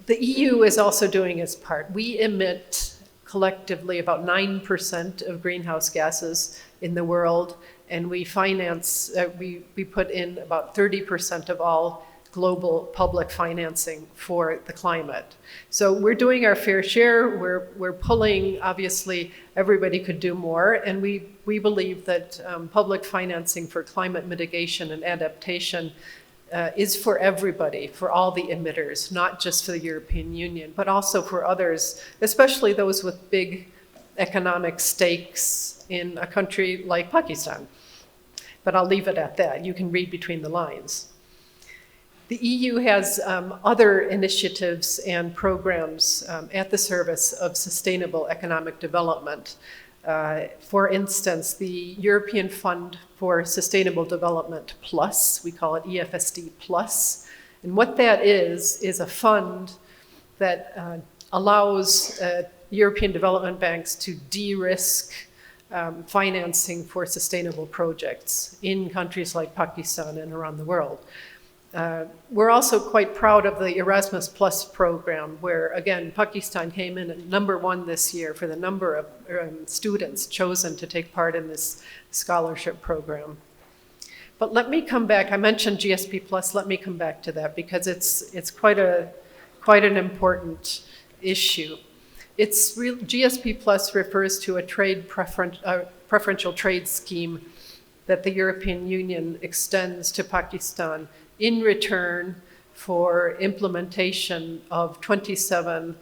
The EU is also doing its part. We emit collectively about 9% of greenhouse gases in the world, and we finance, we put in about 30% of all global public financing for the climate. So we're doing our fair share. We're pulling, obviously, everybody could do more, and we believe that public financing for climate mitigation and adaptation is for everybody, for all the emitters, not just for the European Union, but also for others, especially those with big economic stakes in a country like Pakistan. But I'll leave it at that. You can read between the lines. The EU has other initiatives and programs at the service of sustainable economic development. For instance, the European Fund for Sustainable Development Plus, we call it EFSD Plus. And what that is a fund that allows European development banks to de-risk financing for sustainable projects in countries like Pakistan and around the world. We're also quite proud of the Erasmus Plus program, where, again, Pakistan came in at #1 this year for the number of students chosen to take part in this scholarship program. But let me come back. I mentioned GSP Plus. Let me come back to that, because it's quite an important issue. GSP Plus refers to a preferential trade scheme that the European Union extends to Pakistan in return for implementation of 27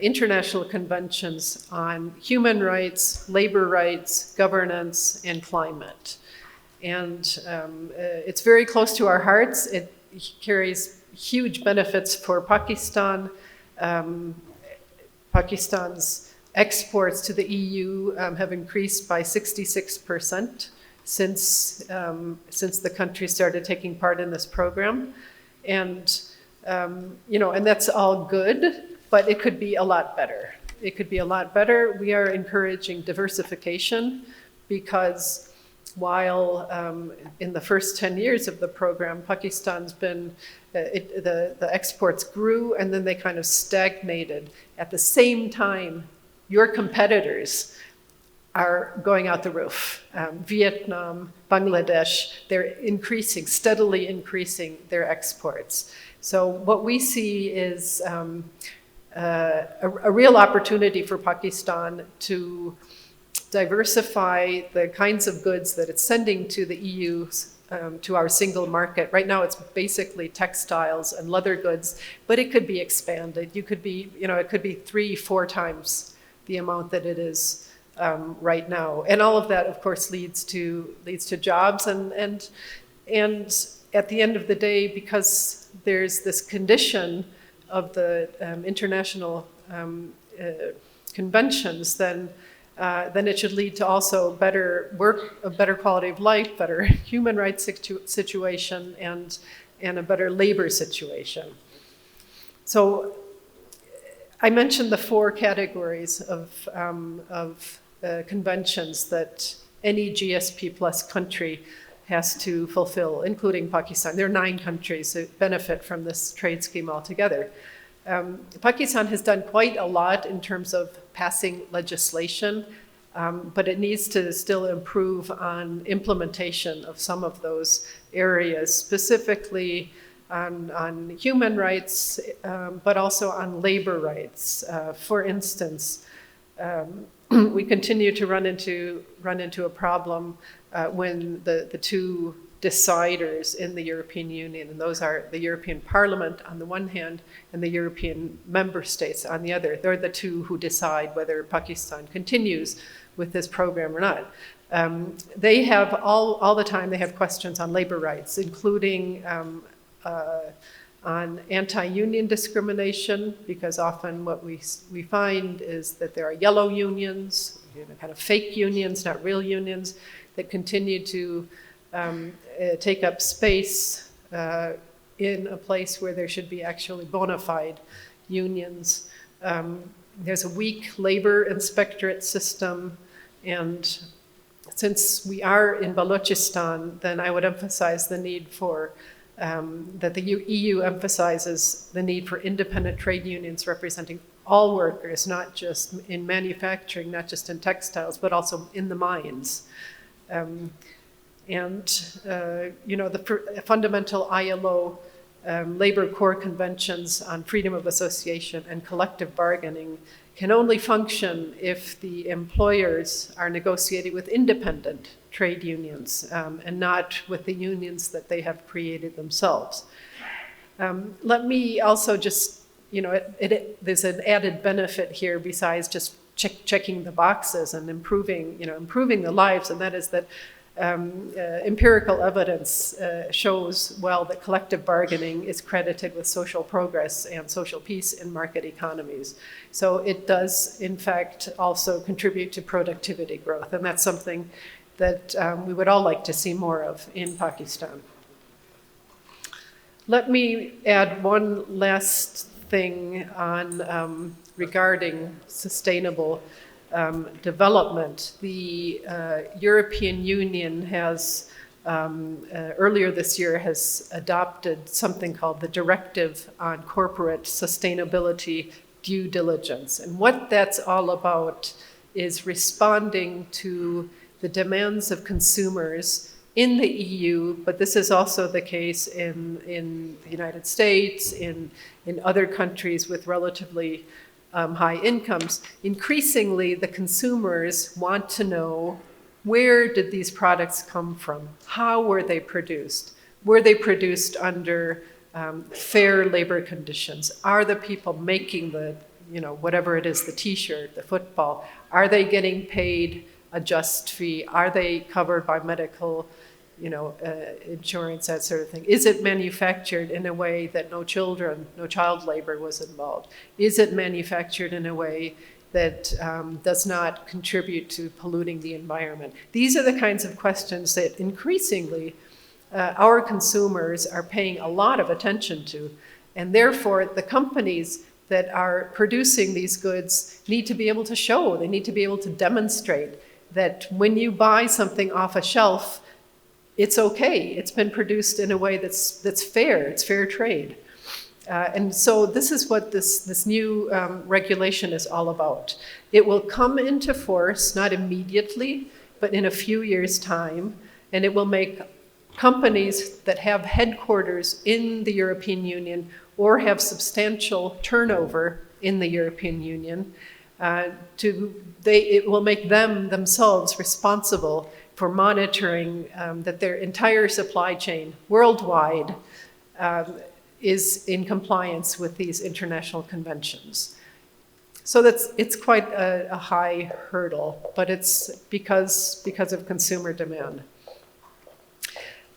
international conventions on human rights, labor rights, governance, and climate. And it's very close to our hearts. It carries huge benefits for Pakistan. Pakistan's exports to the EU have increased by 66% since the country started taking part in this program. And, and that's all good, but it could be a lot better. It could be a lot better. We are encouraging diversification because while in the first 10 years of the program, Pakistan's been, the exports grew and then they kind of stagnated. At the same time, your competitors are going out the roof. Vietnam, Bangladesh, they're steadily increasing their exports. So what we see is a real opportunity for Pakistan to diversify the kinds of goods that it's sending to the EU, to our single market. Right now it's basically textiles and leather goods, but it could be expanded. It could be 3-4 times the amount that it is right now. And all of that, of course, leads to jobs. And at the end of the day, because there's this condition of the international conventions, then it should lead to also better work, a better quality of life, better human rights situation, and a better labor situation. So I mentioned the 4 categories of conventions that any GSP plus country has to fulfill, including Pakistan. There are 9 countries that benefit from this trade scheme altogether. Pakistan has done quite a lot in terms of passing legislation, but it needs to still improve on implementation of some of those areas, specifically on human rights, but also on labor rights. For instance, we continue to run into a problem when the 2 deciders in the European Union, and those are the European Parliament on the one hand and the European member states on the other. They're the 2 who decide whether Pakistan continues with this program or not. They have all the time, they have questions on labor rights, including on anti-union discrimination, because often what we find is that there are yellow unions, kind of fake unions, not real unions, that continue to take up space in a place where there should be actually bona fide unions. There's a weak labor inspectorate system, and since we are in Balochistan, then I would emphasize the need for that the EU emphasizes the need for independent trade unions representing all workers, not just in manufacturing, not just in textiles, but also in the mines. The fundamental ILO labor core conventions on freedom of association and collective bargaining can only function if the employers are negotiating with independent trade unions and not with the unions that they have created themselves. Let me also just, there's an added benefit here besides just checking the boxes and improving the lives, and that is that empirical evidence shows well that collective bargaining is credited with social progress and social peace in market economies. So it does, in fact, also contribute to productivity growth, and that's something that we would all like to see more of in Pakistan. Let me add one last thing on regarding sustainable development. The European Union has earlier this year has adopted something called the Directive on Corporate Sustainability Due Diligence. And what that's all about is responding to the demands of consumers in the EU, but this is also the case in the United States, in other countries with relatively high incomes. Increasingly, the consumers want to know, where did these products come from? How were they produced? Were they produced under fair labor conditions? Are the people making the, whatever it is, the t-shirt, the football, are they getting paid a just fee? Are they covered by medical, insurance, that sort of thing? Is it manufactured in a way that no child labor was involved? Is it manufactured in a way that does not contribute to polluting the environment? These are the kinds of questions that increasingly our consumers are paying a lot of attention to, and therefore the companies that are producing these goods need to be able to show, they need to be able to demonstrate that when you buy something off a shelf, it's okay, it's been produced in a way that's fair, it's fair trade. And so this is what this new regulation is all about. It will come into force, not immediately, but in a few years' time, and it will make companies that have headquarters in the European Union or have substantial turnover in the European Union, it will make them themselves responsible for monitoring that their entire supply chain worldwide is in compliance with these international conventions. So it's quite a high hurdle, but it's because of consumer demand.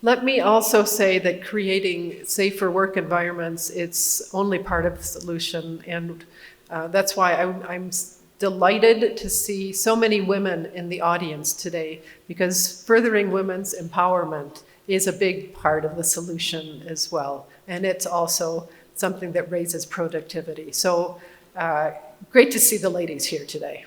Let me also say that creating safer work environments, it's only part of the solution, and that's why I'm delighted to see so many women in the audience today, because furthering women's empowerment is a big part of the solution as well, and it's also something that raises productivity. So great to see the ladies here today.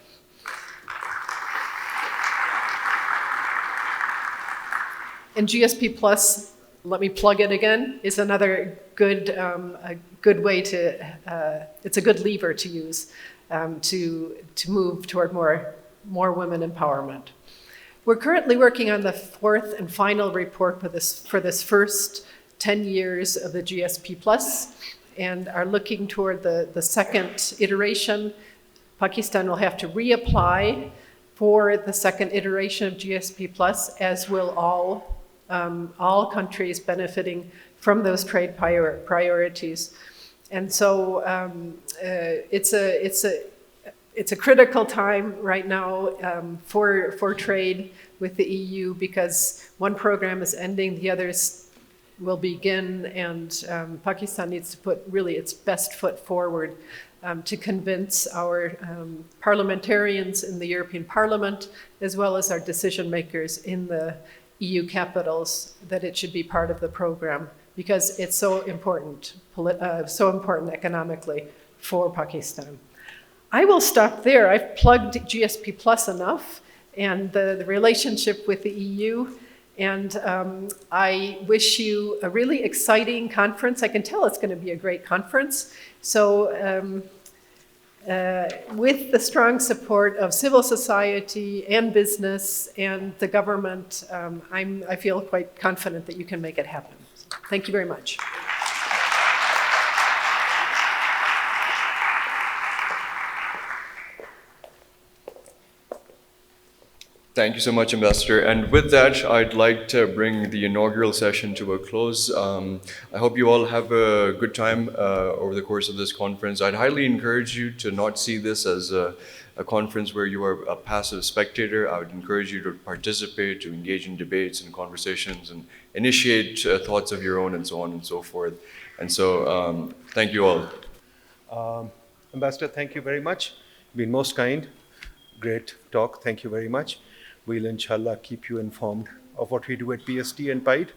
And GSP Plus, let me plug it again, is another good, a good way to, it's a good lever to use to move toward more women empowerment. We're currently working on the fourth and final report for this first 10 years of the GSP Plus, and are looking toward the second iteration. Pakistan will have to reapply for the second iteration of GSP Plus, as will all countries benefiting from those trade priorities. And so it's a critical time right now for trade with the EU, because one program is ending, the others will begin, and Pakistan needs to put really its best foot forward to convince our parliamentarians in the European Parliament, as well as our decision makers in the EU capitals, that it should be part of the program, because it's so important economically for Pakistan. I will stop there. I've plugged GSP Plus enough and the relationship with the EU, and I wish you a really exciting conference. I can tell it's going to be a great conference. So with the strong support of civil society and business and the government, I feel quite confident that you can make it happen. Thank you very much. Thank you so much, Ambassador. And with that, I'd like to bring the inaugural session to a close. I hope you all have a good time over the course of this conference. I'd highly encourage you to not see this as a conference where you are a passive spectator. I would encourage you to participate, to engage in debates and conversations, and initiate thoughts of your own, and so on and so forth. And so, thank you all. Ambassador, thank you very much. Been most kind. Great talk. Thank you very much. We'll inshallah keep you informed of what we do at PSD and PIDE,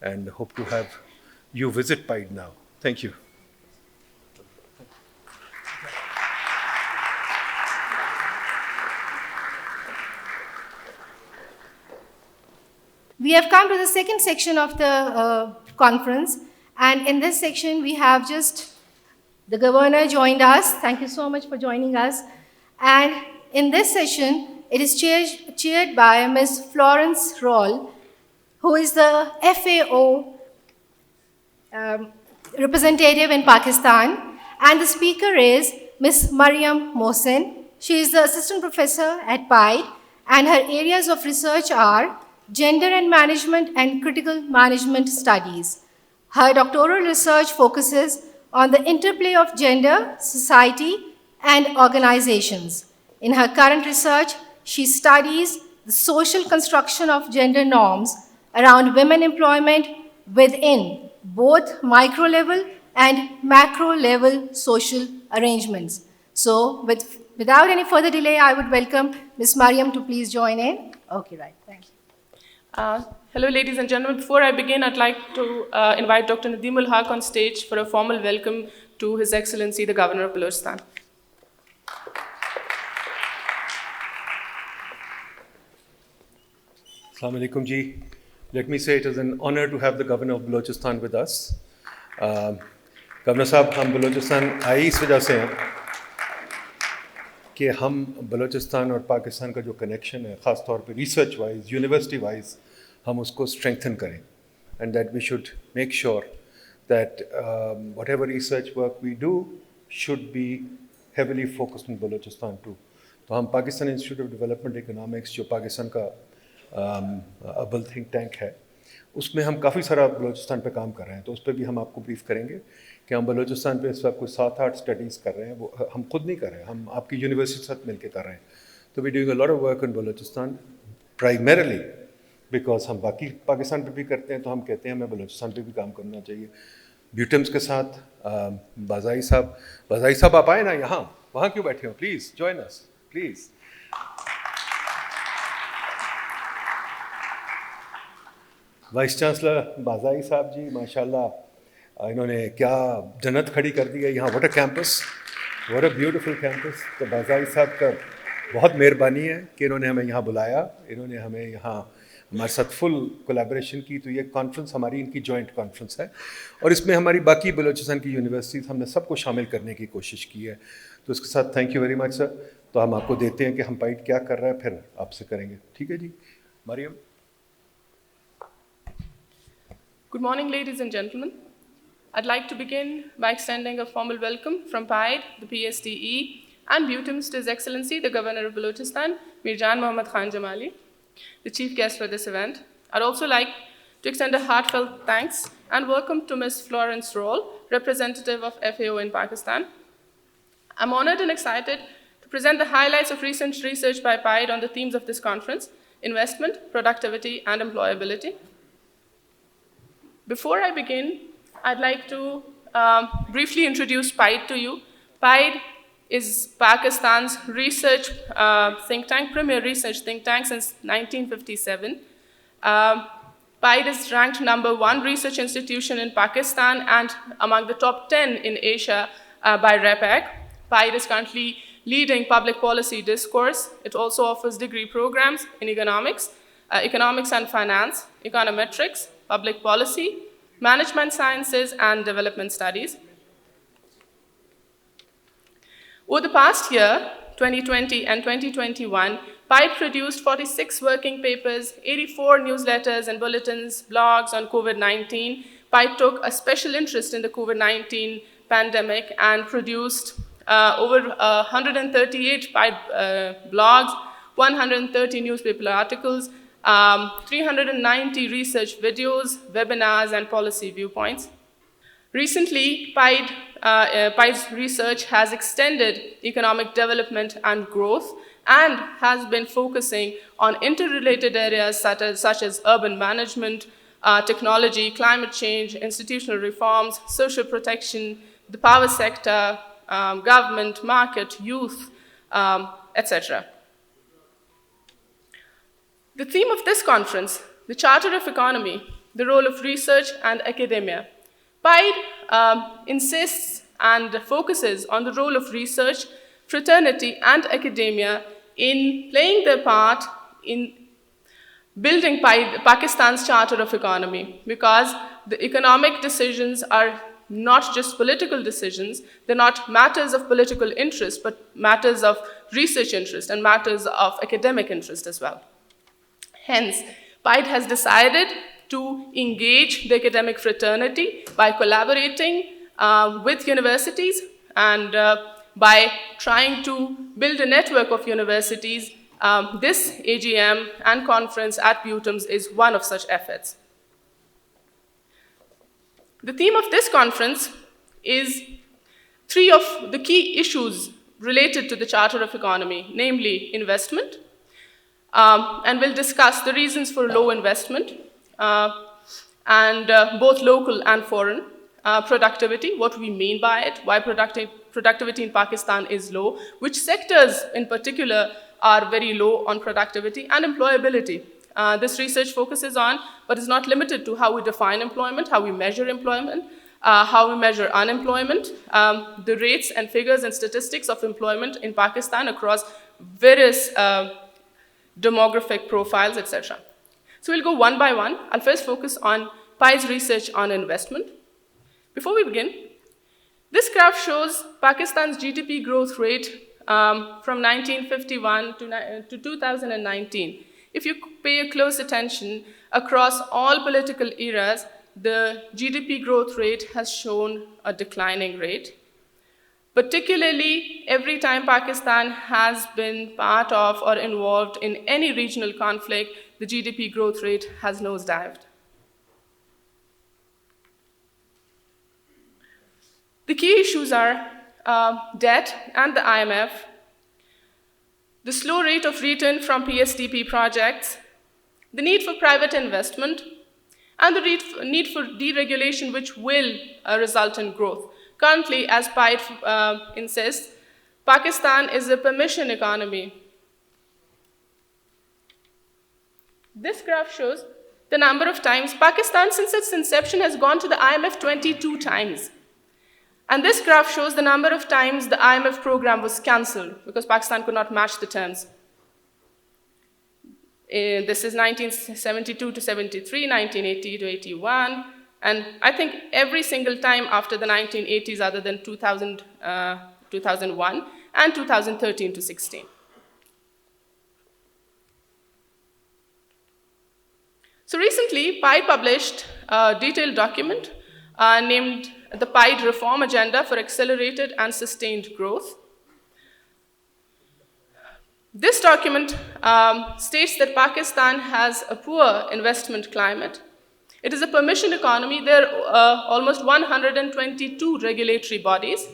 and hope to have you visit PIDE now. Thank you. We have come to the second section of the conference, and in this section we have just the governor joined us. Thank you so much for joining us. And in this session, it is chaired by Ms. Florence Rolle, who is the FAO representative in Pakistan, and the speaker is Ms. Mariam Mohsen. She is the assistant professor at PIDE, and her areas of research are gender and management and critical management studies. Her doctoral research focuses on the interplay of gender, society, and organizations. In her current research, she studies the social construction of gender norms around women employment within both micro-level and macro-level social arrangements. So, without any further delay, I would welcome Ms. Mariam to please join in. Okay, right, thank you. Hello, ladies and gentlemen. Before I begin, I'd like to invite Dr. Nadeem Ul Haque on stage for a formal welcome to His Excellency, the Governor of Balochistan. Assalamu alaikum ji. Let me say it is an honor to have the Governor of Balochistan with us. Governor साहब, हम बलूचिस्तान आए इस वजह से हैं कि हम बलूचिस्तान और पाकिस्तान का जो कनेक्शन है, ख़ास तौर पे रिसर्च वाइज, यूनिवर्सिटी वाइज, हम उसको स्ट्रेंथन करें. And that we should make sure that whatever research work we do should be heavily focused on Balochistan too. तो हम Pakistan institute of development economics जो पाकिस्तान का अव्वल थिंक टैंक है, उसमें हम काफ़ी सारा बलूचिस्तान पे काम कर रहे हैं. तो उस पर भी हम आपको ब्रीफ करेंगे कि हम बलूचिस्तान पे इस वक्त कुछ 7-8 स्टडीज़ कर रहे हैं. वो हम खुद नहीं कर रहे हैं, हम आपकी यूनिवर्सिटी के साथ मिलकर कर रहे हैं. तो we doing a lot of work in Balochistan primarily because हम बाकी पाकिस्तान पे भी करते हैं, तो हम कहते हैं हमें बलूचिस्तान पे भी काम करना चाहिए. ब्यूटेम्स के साथ बाज़ाई साहब आप आए ना यहाँ, वहाँ क्यों बैठे हो? Please join us please. Vice chancellor Bazai साहब जी, माशाल्लाह इन्होंने क्या जन्नत खड़ी कर दी है यहाँ. What a campus, what a beautiful campus. तो बाज़ाई साहब का बहुत मेहरबानी है कि इन्होंने हमें यहाँ बुलाया, इन्होंने हमें यहाँ हमारे साथ फुल कोलैबोरेशन की. तो ये कॉन्फ्रेंस हमारी इनकी जॉइंट कॉन्फ्रेंस है और इसमें हमारी बाकी बलूचिस्तान की यूनिवर्सिटीज़ हमने सबको शामिल करने की कोशिश की है. तो इसके साथ thank you very much sir. तो हम आपको देते हैं कि हम पाइड क्या कर रहे हैं, फिर आपसे करेंगे. ठीक है जी Maryam. Good morning, ladies and gentlemen. I'd like to begin by extending a formal welcome from PIDE, the PSDE, and BUITEMS to His Excellency, the Governor of Balochistan, Mirjan Mohammad Khan Jamali, the chief guest for this event. I'd also like to extend a heartfelt thanks and welcome to Ms. Florence Rolle, representative of FAO in Pakistan. I'm honored and excited to present the highlights of recent research by PIDE on the themes of this conference: investment, productivity, and employability. Before I begin, I'd like to briefly introduce PIDE to you. PIDE is Pakistan's research think tank, premier research think tank since 1957. PIDE is ranked #1 research institution in Pakistan and among the top 10 in Asia by RepEc. PIDE is currently leading public policy discourse. It also offers degree programs in economics, economics and finance, econometrics, public policy, management sciences, and development studies. Over the past year, 2020 and 2021, PIDE produced 46 working papers, 84 newsletters and bulletins, blogs on COVID-19. PIDE took a special interest in the COVID-19 pandemic and produced over 138 PIDE blogs, 130 newspaper articles, 390 research videos, webinars, and policy viewpoints. Recently, PIDE's research has extended economic development and growth and has been focusing on interrelated areas such as urban management, technology, climate change, institutional reforms, social protection, the power sector, government, market, youth, etc. The theme of this conference, the Charter of Economy, the role of research and academia. PIDE insists and focuses on the role of research, fraternity, and academia in playing their part in building Pakistan's Charter of Economy, because the economic decisions are not just political decisions, they're not matters of political interest, but matters of research interest and matters of academic interest as well. Hence, PIDE has decided to engage the academic fraternity by collaborating with universities and by trying to build a network of universities. This AGM and conference at BUITEMS is one of such efforts. The theme of this conference is three of the key issues related to the Charter of Economy, namely investment, and we'll discuss the reasons for low investment, and both local and foreign, productivity, what we mean by it, why productivity in Pakistan is low, which sectors in particular are very low on productivity, and employability. This research focuses on, but is not limited to, how we define employment, how we measure employment, how we measure unemployment, the rates and figures and statistics of employment in Pakistan across various demographic profiles, etc. So we'll go one by one. I'll first focus on PIDE's research on investment. Before we begin, this graph shows Pakistan's GDP growth rate from 1951 to 2019. If you pay a close attention, across all political eras, the GDP growth rate has shown a declining rate. Particularly, every time Pakistan has been part of or involved in any regional conflict, the GDP growth rate has nosedived. The key issues are debt and the IMF, the slow rate of return from PSDP projects, the need for private investment, and the need for deregulation, which will result in growth. Currently, as PIDE insists, Pakistan is a permission economy. This graph shows the number of times Pakistan, since its inception, has gone to the IMF 22 times. And this graph shows the number of times the IMF program was cancelled because Pakistan could not match the terms. This is 1972 to 73, 1980 to 81, and I think every single time after the 1980s other than 2001 and 2013 to 16. So recently, PIDE published a detailed document named the PIDE Reform Agenda for Accelerated and Sustained Growth. This document states that Pakistan has a poor investment climate. It is a permission economy. There are almost 122 regulatory bodies.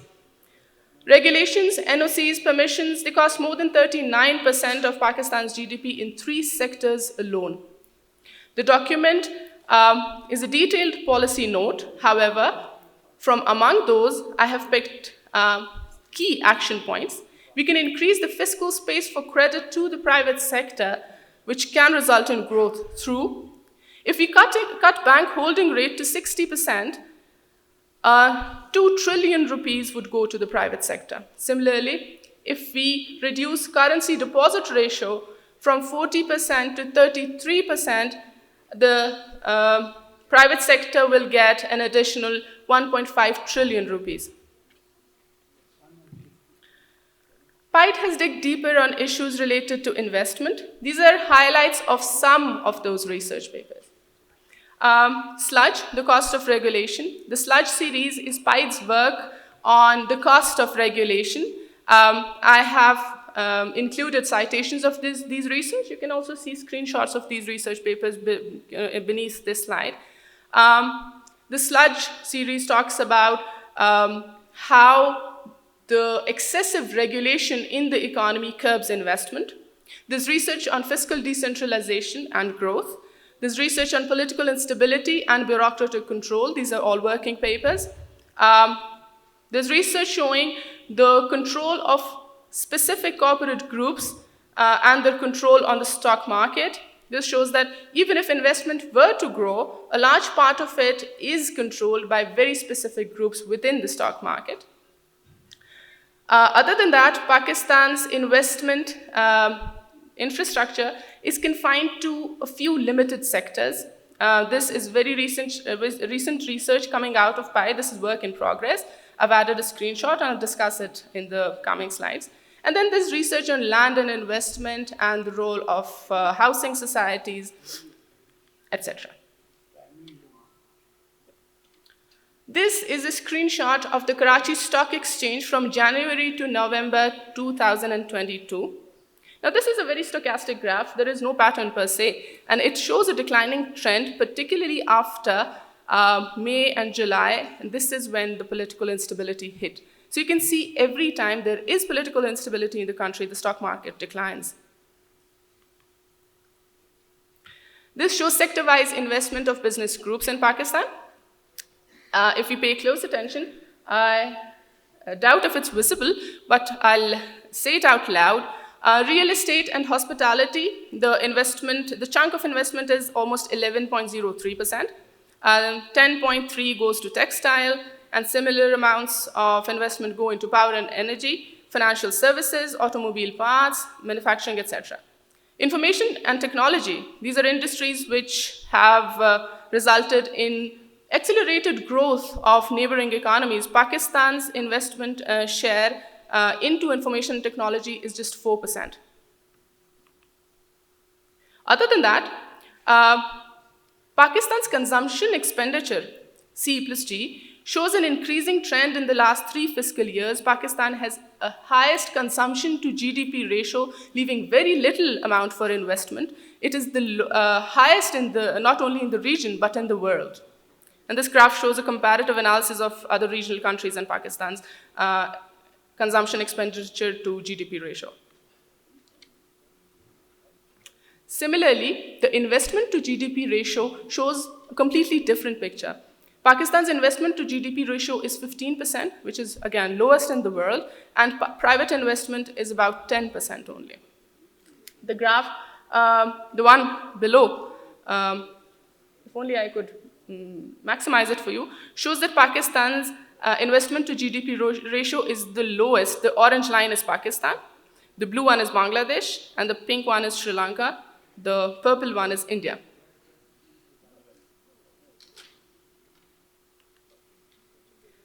Regulations, NOCs, permissions, they cost more than 39% of Pakistan's GDP in 3 sectors alone. The document is a detailed policy note. However, from among those, I have picked key action points. We can increase the fiscal space for credit to the private sector, which can result in growth through, if we cut bank holding rate to 60%, 2 trillion rupees would go to the private sector. Similarly, if we reduce currency deposit ratio from 40% to 33%, the private sector will get an additional 1.5 trillion rupees. PIDE has dug deeper on issues related to investment. These are highlights of some of those research papers. Sludge, the cost of regulation. The Sludge series is PIDE's work on the cost of regulation. I have included citations of these research. You can also see screenshots of these research papers beneath this slide. The Sludge series talks about how the excessive regulation in the economy curbs investment. There's research on fiscal decentralization and growth. There's research on political instability and bureaucratic control. These are all working papers. There's research showing the control of specific corporate groups and their control on the stock market. This shows that even if investment were to grow, a large part of it is controlled by very specific groups within the stock market. Other than that, Pakistan's investment infrastructure is confined to a few limited sectors. This is very recent research coming out of PIDE. This is work in progress. I've added a screenshot and I'll discuss it in the coming slides. And then there's research on land and investment and the role of housing societies, etc. This is a screenshot of the Karachi Stock Exchange from January to November 2022. Now, this is a very stochastic graph. There is no pattern per se, and it shows a declining trend, particularly after May and July, and this is when the political instability hit. So you can see every time there is political instability in the country, the stock market declines. This shows sector-wise investment of business groups in Pakistan. If you pay close attention, I doubt if it's visible, but I'll say it out loud. Real estate and hospitality, the chunk of investment is almost 11.03%. 10.3 goes to textile, and similar amounts of investment go into power and energy, financial services, automobile parts, manufacturing, etc. Information and technology, these are industries which have resulted in accelerated growth of neighboring economies. Pakistan's investment share into information technology is just 4%. Other than that, Pakistan's consumption expenditure, C plus G, shows an increasing trend in the last 3 fiscal years. Pakistan has a highest consumption to GDP ratio, leaving very little amount for investment. It is the highest not only in the region, but in the world. And this graph shows a comparative analysis of other regional countries and Pakistan's consumption expenditure to GDP ratio. Similarly, the investment to GDP ratio shows a completely different picture. Pakistan's investment to GDP ratio is 15%, which is, again, lowest in the world, and private investment is about 10% only. The graph, the one below, if only I could maximize it for you, shows that Pakistan's investment to GDP ratio is the lowest. The orange line is Pakistan, the blue one is Bangladesh, and the pink one is Sri Lanka, the purple one is India.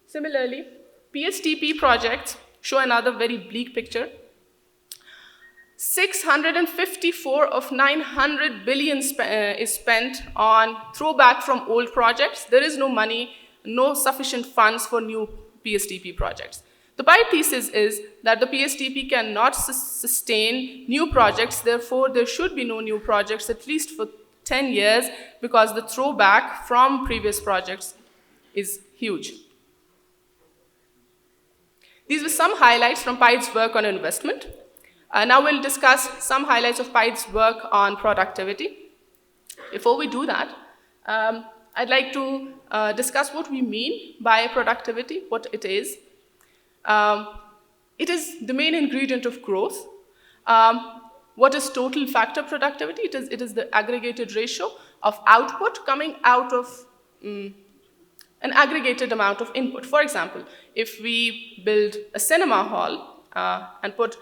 Similarly, PSTP projects show another very bleak picture. 654 of 900 billion is spent on throwback from old projects. There is no money, no sufficient funds for new PSTP projects. The PIDE thesis is that the PSTP cannot sustain new projects, therefore there should be no new projects at least for 10 years because the throwback from previous projects is huge. These were some highlights from PIDE's work on investment. Now we'll discuss some highlights of PIDE's work on productivity. Before we do that, I'd like to discuss what we mean by productivity, what it is. It is the main ingredient of growth. What is total factor productivity? It is the aggregated ratio of output coming out of an aggregated amount of input. For example, if we build a cinema hall and put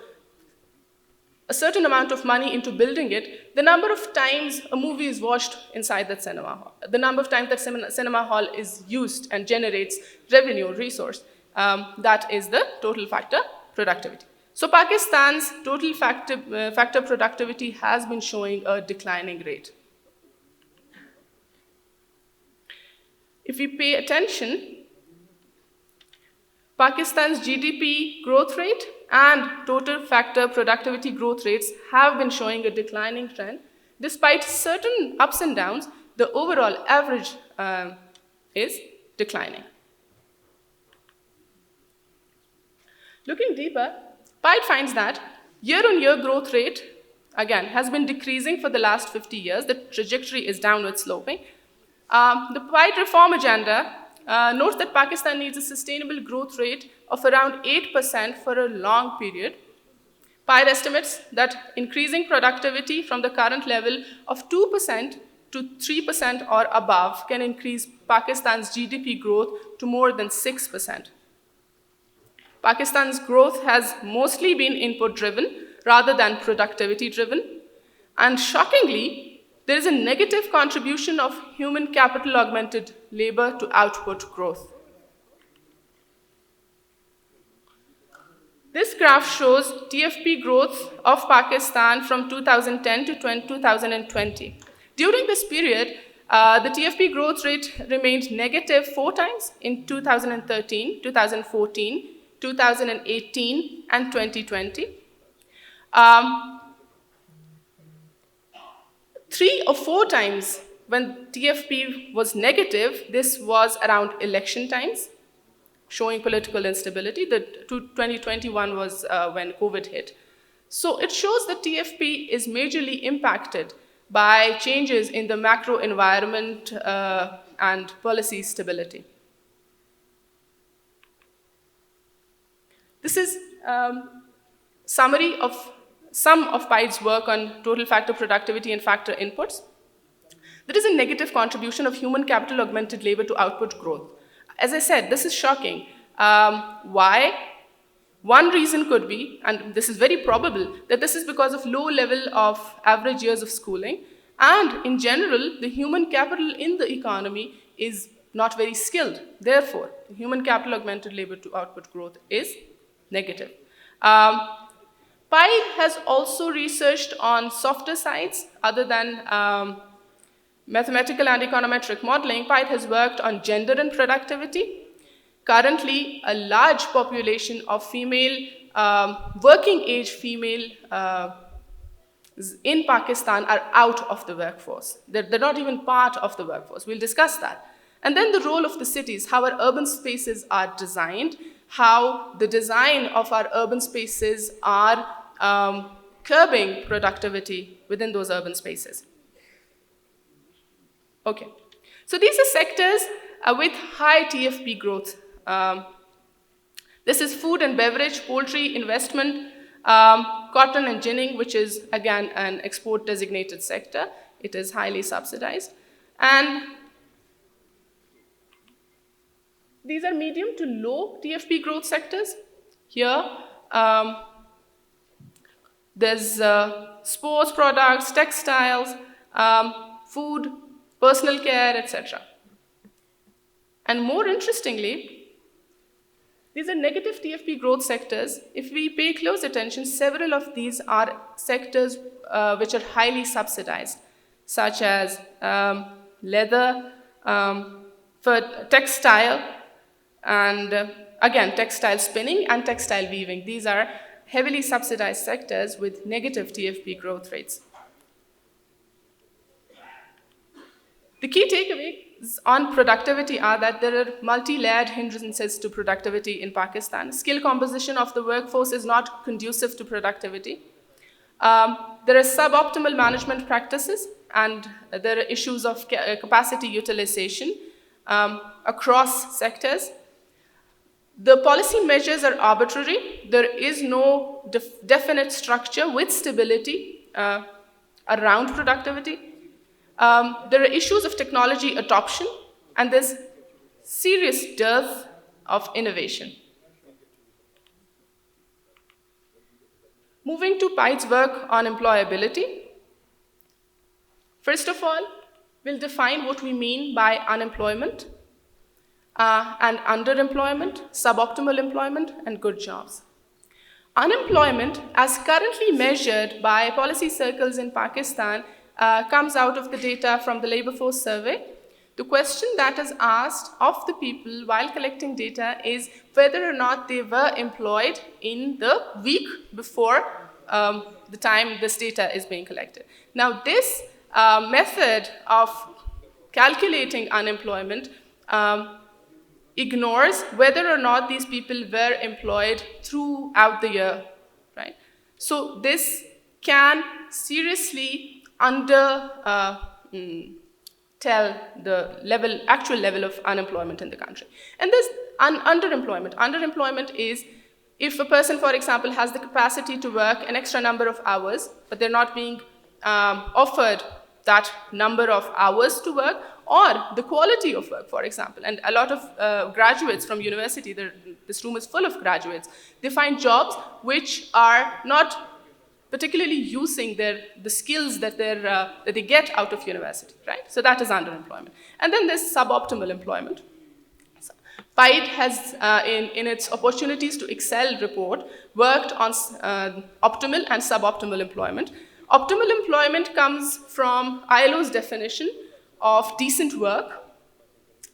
a certain amount of money into building it, the number of times a movie is watched inside that cinema hall, the number of times that cinema hall is used and generates revenue, resource, that is the total factor productivity. So Pakistan's total factor productivity has been showing a declining rate. If we pay attention, Pakistan's GDP growth rate and total factor productivity growth rates have been showing a declining trend. Despite certain ups and downs, the overall average is declining. Looking deeper, PIDE finds that year-on-year growth rate, again, has been decreasing for the last 50 years. The trajectory is downward sloping. The PIDE reform agenda notes that Pakistan needs a sustainable growth rate of around 8% for a long period. PIDE estimates that increasing productivity from the current level of 2% to 3% or above can increase Pakistan's GDP growth to more than 6%. Pakistan's growth has mostly been input-driven rather than productivity-driven. And shockingly, there is a negative contribution of human capital-augmented labor to output growth. This graph shows TFP growth of Pakistan from 2010 to 2020. During this period, the TFP growth rate remained negative 4 times in 2013, 2014, 2018, and 2020. 3 or 4 times when TFP was negative, this was around election times, showing political instability. The 2021 was when COVID hit. So it shows that TFP is majorly impacted by changes in the macro environment and policy stability. This is summary of some of PIDE's work on total factor productivity and factor inputs. There is a negative contribution of human capital augmented labor to output growth. As I said, this is shocking. Why? One reason could be, and this is very probable, that this is because of low level of average years of schooling, and in general, the human capital in the economy is not very skilled. Therefore, the human capital augmented labor to output growth is negative. PIDE has also researched on softer sides other than mathematical and econometric modeling. PIDE has worked on gender and productivity. Currently, a large population of female, working age female in Pakistan are out of the workforce. They're not even part of the workforce. We'll discuss that. And then the role of the cities, how our urban spaces are designed, how the design of our urban spaces are curbing productivity within those urban spaces. Okay, so these are sectors with high TFP growth. This is food and beverage, poultry, investment, cotton and ginning, which is again an export designated sector. It is highly subsidized. And these are medium to low TFP growth sectors. Here, there's sports products, textiles, food, personal care, etc. And more interestingly, these are negative TFP growth sectors. If we pay close attention, several of these are sectors which are highly subsidized, such as leather, for textile, and again, textile spinning and textile weaving. These are heavily subsidized sectors with negative TFP growth rates. The key takeaways on productivity are that there are multi-layered hindrances to productivity in Pakistan. Skill composition of the workforce is not conducive to productivity. There are suboptimal management practices, and there are issues of capacity utilization across sectors. The policy measures are arbitrary. There is no definite structure with stability around productivity. There are issues of technology adoption, and there's serious dearth of innovation. Moving to PIDE's work on employability. First of all, we'll define what we mean by unemployment and underemployment, suboptimal employment, and good jobs. Unemployment, as currently measured by policy circles in Pakistan, comes out of the data from the labor force survey. The question that is asked of the people while collecting data is whether or not they were employed in the week before the time this data is being collected. Now, this method of calculating unemployment ignores whether or not these people were employed throughout the year, right? So this can seriously tell the actual level of unemployment in the country. And there's underemployment. Underemployment is if a person, for example, has the capacity to work an extra number of hours, but they're not being offered that number of hours to work, or the quality of work, for example. And a lot of graduates from university, this room is full of graduates, they find jobs which are not particularly using the skills that they get out of university, right? So that is underemployment. And then there's suboptimal employment. So PIDE has, in its opportunities to excel report, worked on optimal and suboptimal employment. Optimal employment comes from ILO's definition of decent work,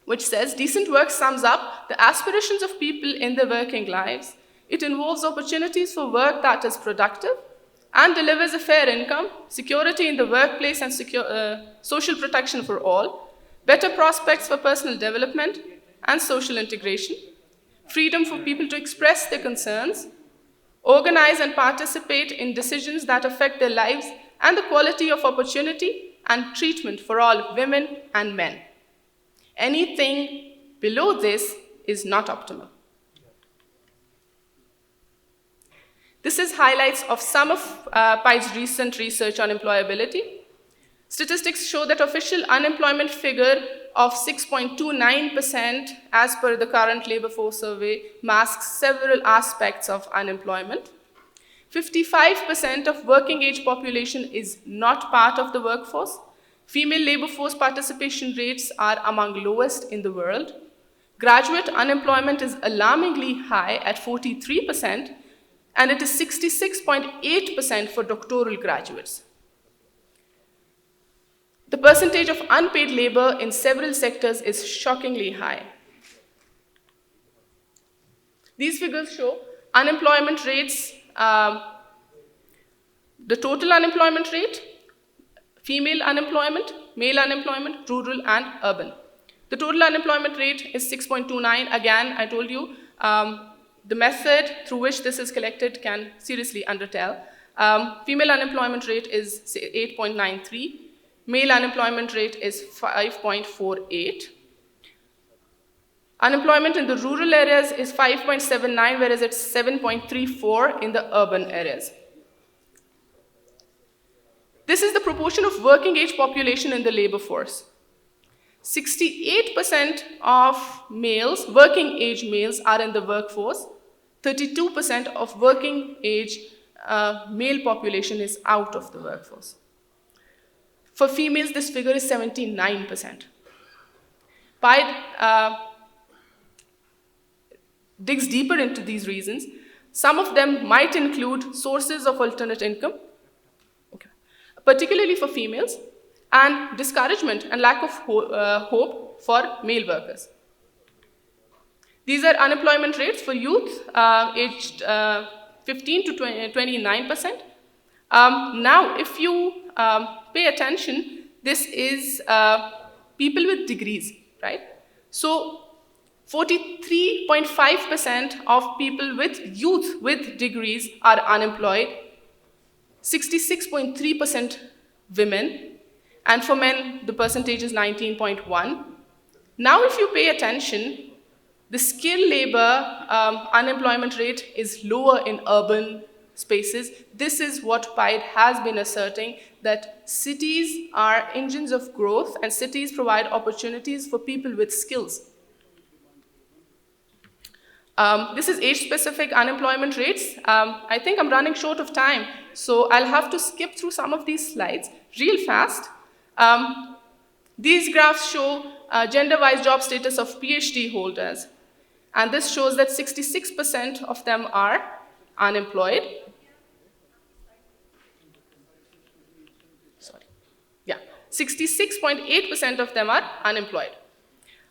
which says decent work sums up the aspirations of people in their working lives. It involves opportunities for work that is productive, and delivers a fair income, security in the workplace and social protection for all, better prospects for personal development and social integration, freedom for people to express their concerns, organize and participate in decisions that affect their lives, and the quality of opportunity and treatment for all women and men. Anything below this is not optimal. This is highlights of some of PIDE's recent research on employability. Statistics show that official unemployment figure of 6.29% as per the current labor force survey masks several aspects of unemployment. 55% of working age population is not part of the workforce. Female labor force participation rates are among lowest in the world. Graduate unemployment is alarmingly high at 43%, and it is 66.8% for doctoral graduates. The percentage of unpaid labor in several sectors is shockingly high. These figures show unemployment rates, the total unemployment rate, female unemployment, male unemployment, rural and urban. The total unemployment rate is 6.29. Again, I told you, the method through which this is collected can seriously undertell. Female unemployment rate is 8.93. Male unemployment rate is 5.48. Unemployment in the rural areas is 5.79, whereas it's 7.34 in the urban areas. This is the proportion of working age population in the labor force. 68% of males, working age males, are in the workforce. 32% of working age male population is out of the workforce. For females, this figure is 79%. PIDE digs deeper into these reasons. Some of them might include sources of alternate income, particularly for females, and discouragement and lack of hope for male workers. These are unemployment rates for youth aged 15 to 29%. Now, if you pay attention, this is people with degrees, right? So 43.5% of people with youth with degrees are unemployed, 66.3% women, and for men, the percentage is 19.1. Now, if you pay attention, the skilled labor unemployment rate is lower in urban spaces. This is what PIDE has been asserting, that cities are engines of growth and cities provide opportunities for people with skills. This is age-specific unemployment rates. I think I'm running short of time, so I'll have to skip through some of these slides real fast. These graphs show gender-wise job status of PhD holders, and this shows that 66% of them are unemployed. 66.8% of them are unemployed.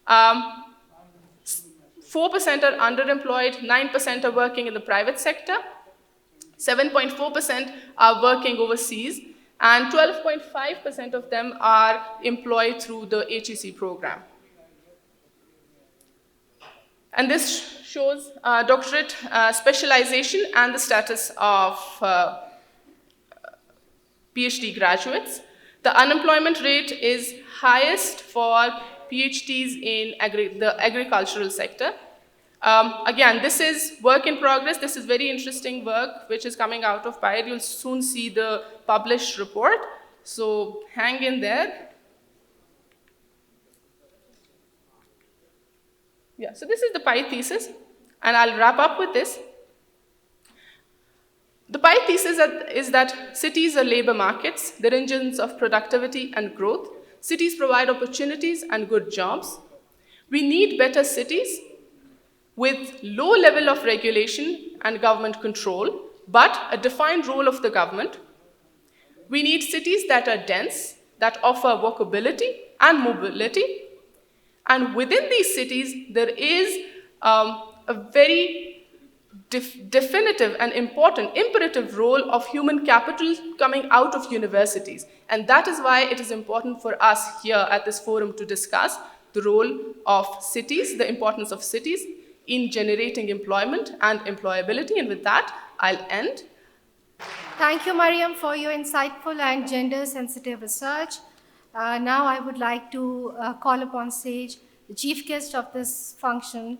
4% are underemployed, 9% are working in the private sector, 7.4% are working overseas, and 12.5% of them are employed through the HEC program. And this shows doctorate specialization and the status of PhD graduates. The unemployment rate is highest for PhDs in the agricultural sector. Again, this is work in progress. This is very interesting work which is coming out of PIDE. You'll soon see the published report, so hang in there. Yeah, so this is the PIDE thesis, and I'll wrap up with this. The PIDE thesis is that cities are labor markets. They're engines of productivity and growth. Cities provide opportunities and good jobs. We need better cities with low level of regulation and government control, but a defined role of the government. We need cities that are dense, that offer walkability and mobility. And within these cities, there is a very definitive and important imperative role of human capital coming out of universities. And that is why it is important for us here at this forum to discuss the role of cities, the importance of cities in generating employment and employability. And with that, I'll end. Thank you, Mariam, for your insightful and gender-sensitive research. Now I would like to call upon stage the chief guest of this function,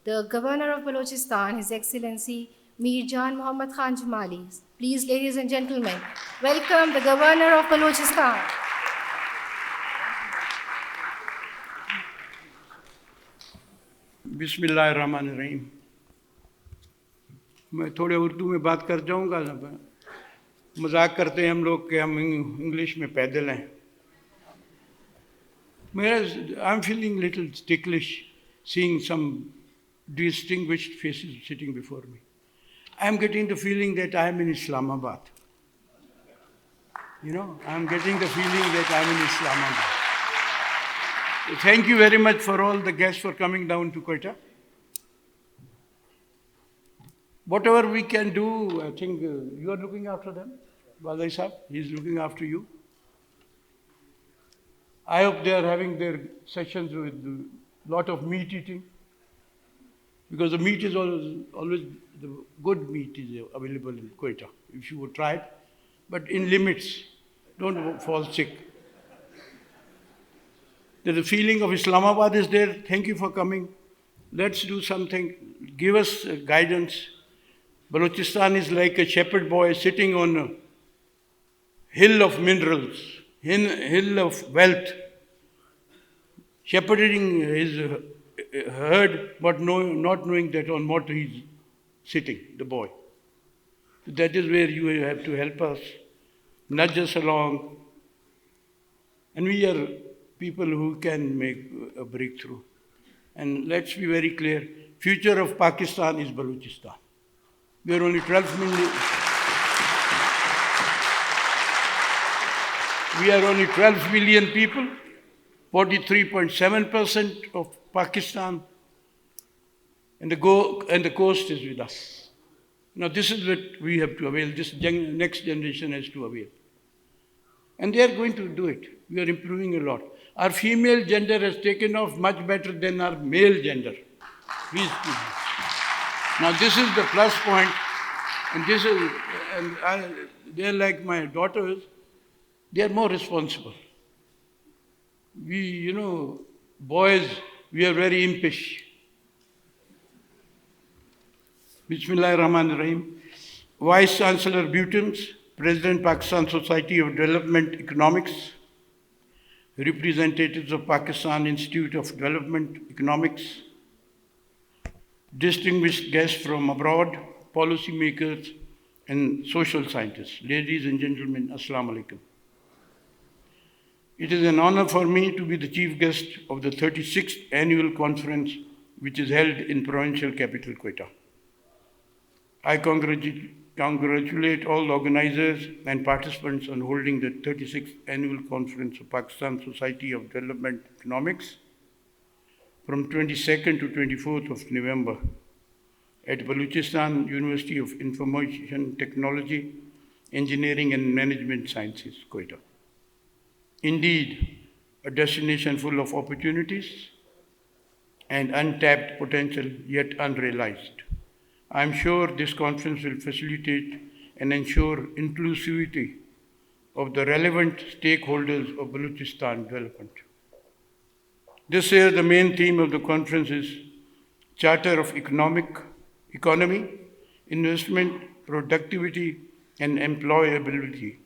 the Governor of Balochistan, His Excellency Mir Jan Muhammad Khan Jamali. Please, ladies and gentlemen, welcome the Governor of Balochistan. बिस्मिल्लाहिर्रहमानिर्रहीम। मैं थोड़े उर्दू में बात कर जाऊंगा। मजाक करते हैं हम लोग कि हम इंग्लिश में पैदल हैं। I'm feeling little ticklish seeing some distinguished faces sitting before me. I'm getting the feeling that I'm in Islamabad. You know, I'm getting the feeling that I'm in Islamabad. Thank you very much for all the guests for coming down to Quetta. Whatever we can do, I think you are looking after them. Bazai sahab, he's looking after you. I hope they are having their sessions with a lot of meat eating, because the meat is always the good meat is available in Quetta, if you would try it, but in limits. Don't fall sick. The feeling of Islamabad is there. Thank you for coming. Let's do something. Give us guidance. Balochistan is like a shepherd boy sitting on a hill of minerals, hill of wealth, shepherding his herd, but not knowing that on what he's sitting, the boy. That is where you have to help us, nudge us along. And we are people who can make a breakthrough. And let's be very clear, future of Pakistan is Balochistan. We are only 12 million. We are only 12 million people, 43.7% of Pakistan, and the coast is with us. Now this is what we have to avail, this next generation has to avail. And they are going to do it. We are improving a lot. Our female gender has taken off much better than our male gender. Please. Now this is the plus point, and they're like my daughters, they are more responsible. We, boys, we are very impish. Bismillahirrahmanirrahim. Vice Chancellor BUITEMS, President Pakistan Society of Development Economics, representatives of Pakistan Institute of Development Economics, distinguished guests from abroad, policymakers and social scientists. Ladies and gentlemen, Assalamu alaikum. It is an honor for me to be the chief guest of the 36th annual conference, which is held in provincial capital Quetta. I congratulate all organizers and participants on holding the 36th annual conference of Pakistan Society of Development Economics from 22nd to 24th of November at Balochistan University of Information Technology, Engineering and Management Sciences, Quetta. Indeed, a destination full of opportunities and untapped potential yet unrealized. I am sure this conference will facilitate and ensure inclusivity of the relevant stakeholders of Balochistan development. This year, the main theme of the conference is Charter of Economy, Investment, Productivity, and Employability.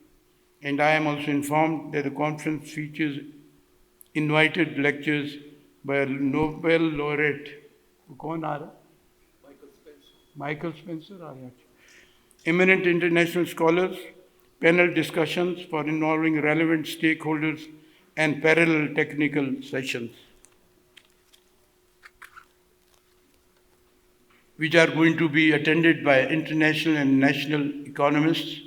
And I am also informed that the conference features invited lectures by a Nobel laureate. Michael Spencer. Eminent international scholars, panel discussions for involving relevant stakeholders, and parallel technical sessions, which are going to be attended by international and national economists,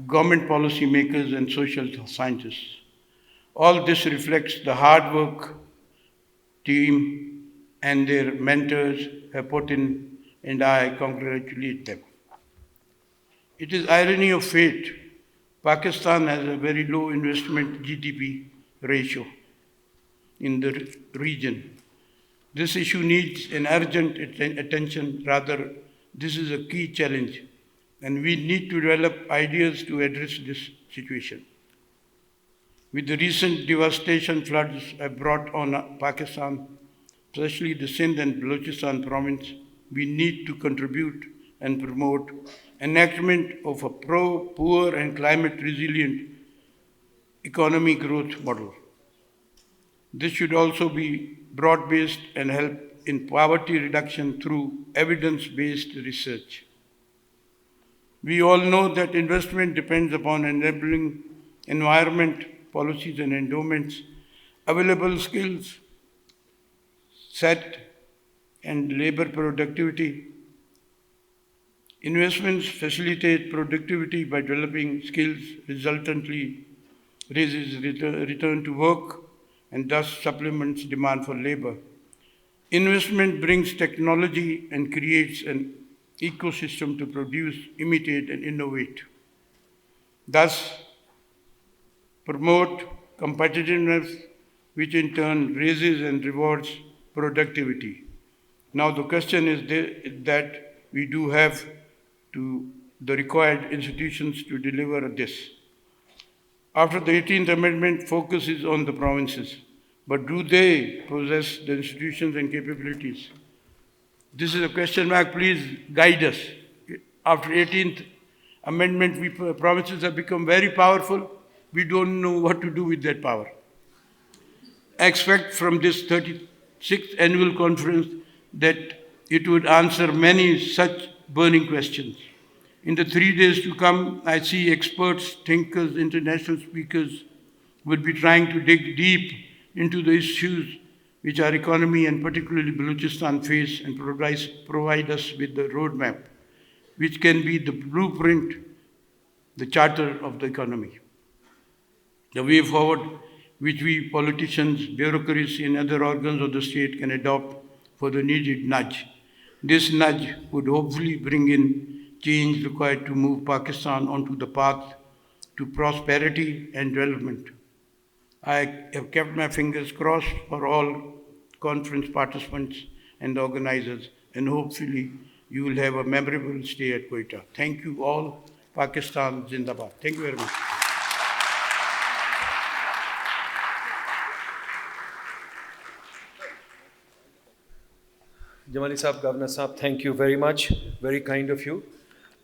government policy makers, and social scientists. All this reflects the hard work team and their mentors have put in and I congratulate them. It is irony of fate. Pakistan has a very low investment GDP ratio in the region. This issue needs an urgent attention. Rather, this is a key challenge, and we need to develop ideas to address this situation. With the recent devastation floods have brought on Pakistan, especially the Sindh and Balochistan province, we need to contribute and promote enactment of a pro-poor and climate-resilient economic growth model. This should also be broad-based and help in poverty reduction through evidence-based research. We all know that investment depends upon enabling environment, policies and endowments, available skills set and labor productivity. Investments facilitate productivity by developing skills, resultantly raises return to work and thus supplements demand for labor. Investment brings technology and creates an ecosystem to produce, imitate and innovate. Thus, promote competitiveness, which in turn raises and rewards productivity. Now the question is that we do have to the required institutions to deliver this. After the 18th Amendment focuses on the provinces, but do they possess the institutions and capabilities? This is a question mark, please guide us. After 18th Amendment, provinces have become very powerful. We don't know what to do with that power. I expect from this 36th annual conference that it would answer many such burning questions. In the 3 days to come, I see experts, thinkers, international speakers will be trying to dig deep into the issues which our economy and particularly Balochistan face and provide us with the roadmap, which can be the blueprint, the charter of the economy. The way forward which we politicians, bureaucracy and other organs of the state can adopt for the needed nudge. This nudge would hopefully bring in change required to move Pakistan onto the path to prosperity and development. I have kept my fingers crossed for all conference participants and organizers, and hopefully you will have a memorable stay at Quetta. Thank you all. Pakistan Zindabad. Thank you very much. Jamali Sahab, Governor Sahab, thank you very much. Very kind of you.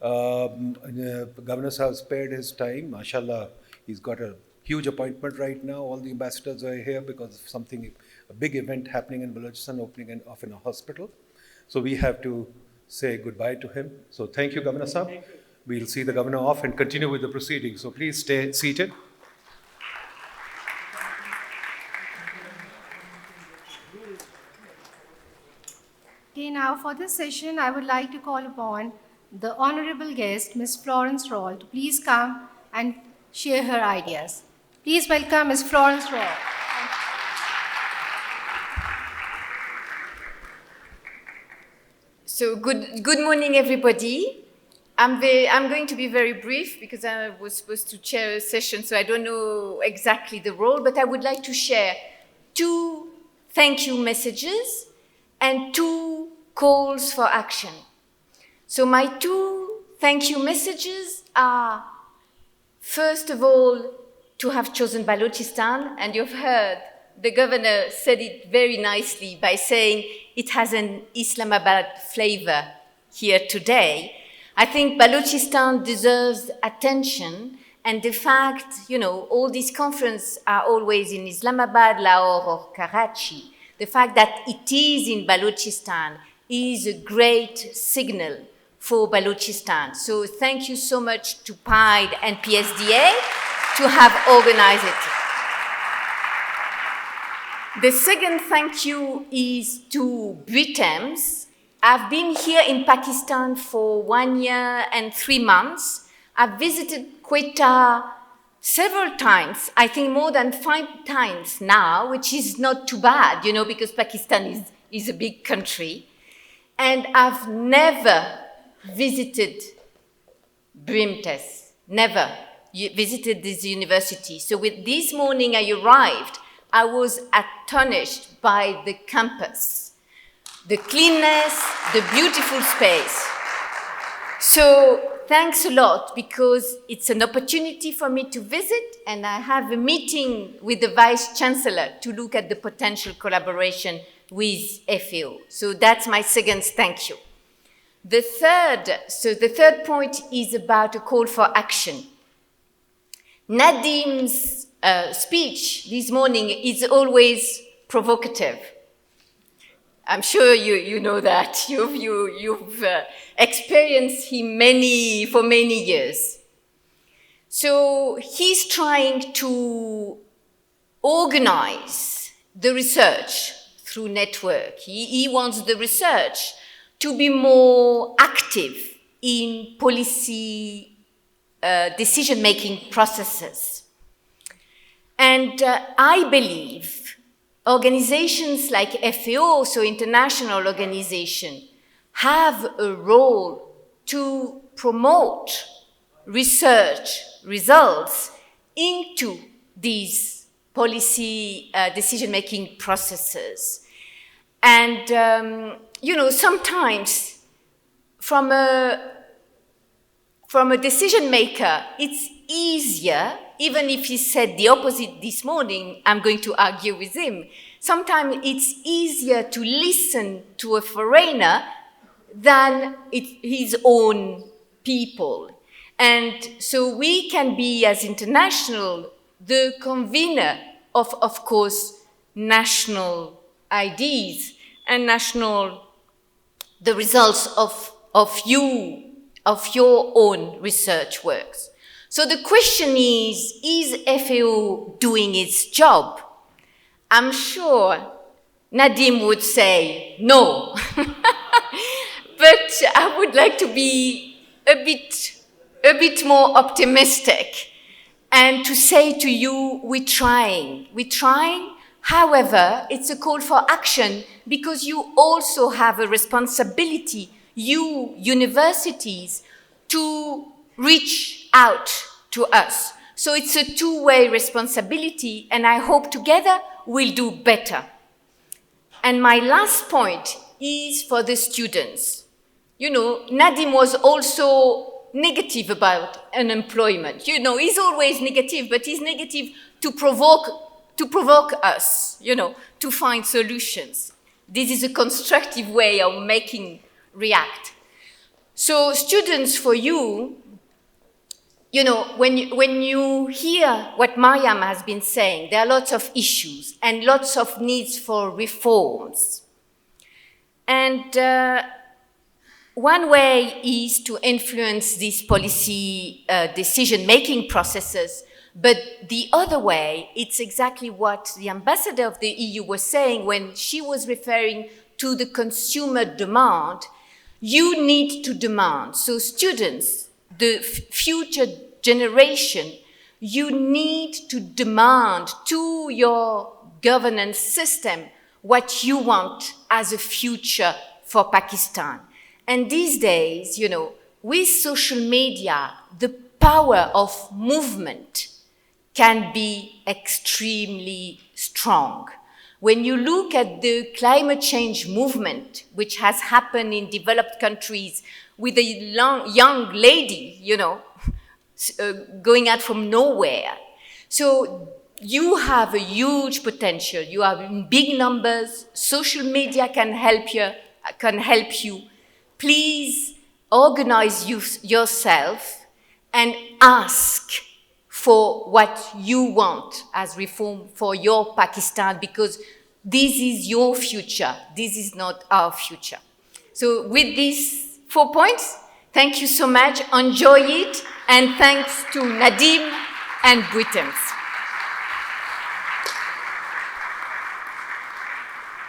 Governor Sahab spared his time. MashaAllah, he's got a huge appointment right now. All the ambassadors are here because of something, a big event happening in Balochistan, opening of in a hospital. So we have to say goodbye to him. So thank you, Governor Sahab. We'll see the governor off and continue with the proceedings. So please stay seated. Okay, now for this session, I would like to call upon the honorable guest, Ms. Florence Rolle, to please come and share her ideas. Please welcome Ms. Florence Rolle. So good morning, everybody. I'm going to be very brief because I was supposed to chair a session, so I don't know exactly the role, but I would like to share 2 thank you messages and 2 calls for action. So my 2 thank you messages are, first of all, to have chosen Balochistan, and you've heard the governor said it very nicely by saying it has an Islamabad flavor here today. I think Balochistan deserves attention, and the fact, all these conferences are always in Islamabad, Lahore or Karachi. The fact that it is in Balochistan is a great signal for Balochistan. So thank you so much to PIDE and PSDA to have organized it. The second thank you is to BUITEMS. I've been here in Pakistan for 1 year and 3 months. I've visited Quetta several times, I think more than 5 times now, which is not too bad, because Pakistan is a big country. and I've never visited BUITEMS, never visited this university. So with this morning I arrived, I was astonished by the campus, the cleanness, the beautiful space. So thanks a lot, because it's an opportunity for me to visit, and I have a meeting with the Vice Chancellor to look at the potential collaboration with FAO. So that's my second thank you. The third point is about a call for action. Nadeem's speech this morning is always provocative. I'm sure you know that. You've experienced him for many years. So he's trying to organize the research through network. He wants the research to be more active in policy decision-making processes. And I believe organizations like FAO, so international organization, have a role to promote research results into these policy decision-making processes. And, sometimes from a decision maker, it's easier, even if he said the opposite this morning, I'm going to argue with him. Sometimes it's easier to listen to a foreigner than his own people. And so we can be, as international, the convener of course, national ideas and the results of your own research works. So the question is FAO doing its job? I'm sure Nadeem would say no. But I would like to be a bit more optimistic and to say to you, we're trying. However, it's a call for action, because you also have a responsibility, you universities, to reach out to us. So it's a two-way responsibility, and I hope together we'll do better. And my last point is for the students. Nadeem was also negative about unemployment. He's always negative, but he's negative to provoke us, to find solutions. This is a constructive way of making react. So students, for you, when you hear what Mariam has been saying, there are lots of issues and lots of needs for reforms. And one way is to influence these policy decision-making processes, but the other way, it's exactly what the ambassador of the EU was saying when she was referring to the consumer demand. You need to demand. So students, the future generation, you need to demand to your governance system what you want as a future for Pakistan. And these days, with social media, the power of movement can be extremely strong. When you look at the climate change movement, which has happened in developed countries with a young lady, going out from nowhere. So you have a huge potential. You have in big numbers. Social media can help you. Please organize yourself and ask for what you want as reform for your Pakistan, because this is your future. This is not our future. So with these 4 points, thank you so much. Enjoy it. And thanks to Nadeem and BUITEMS.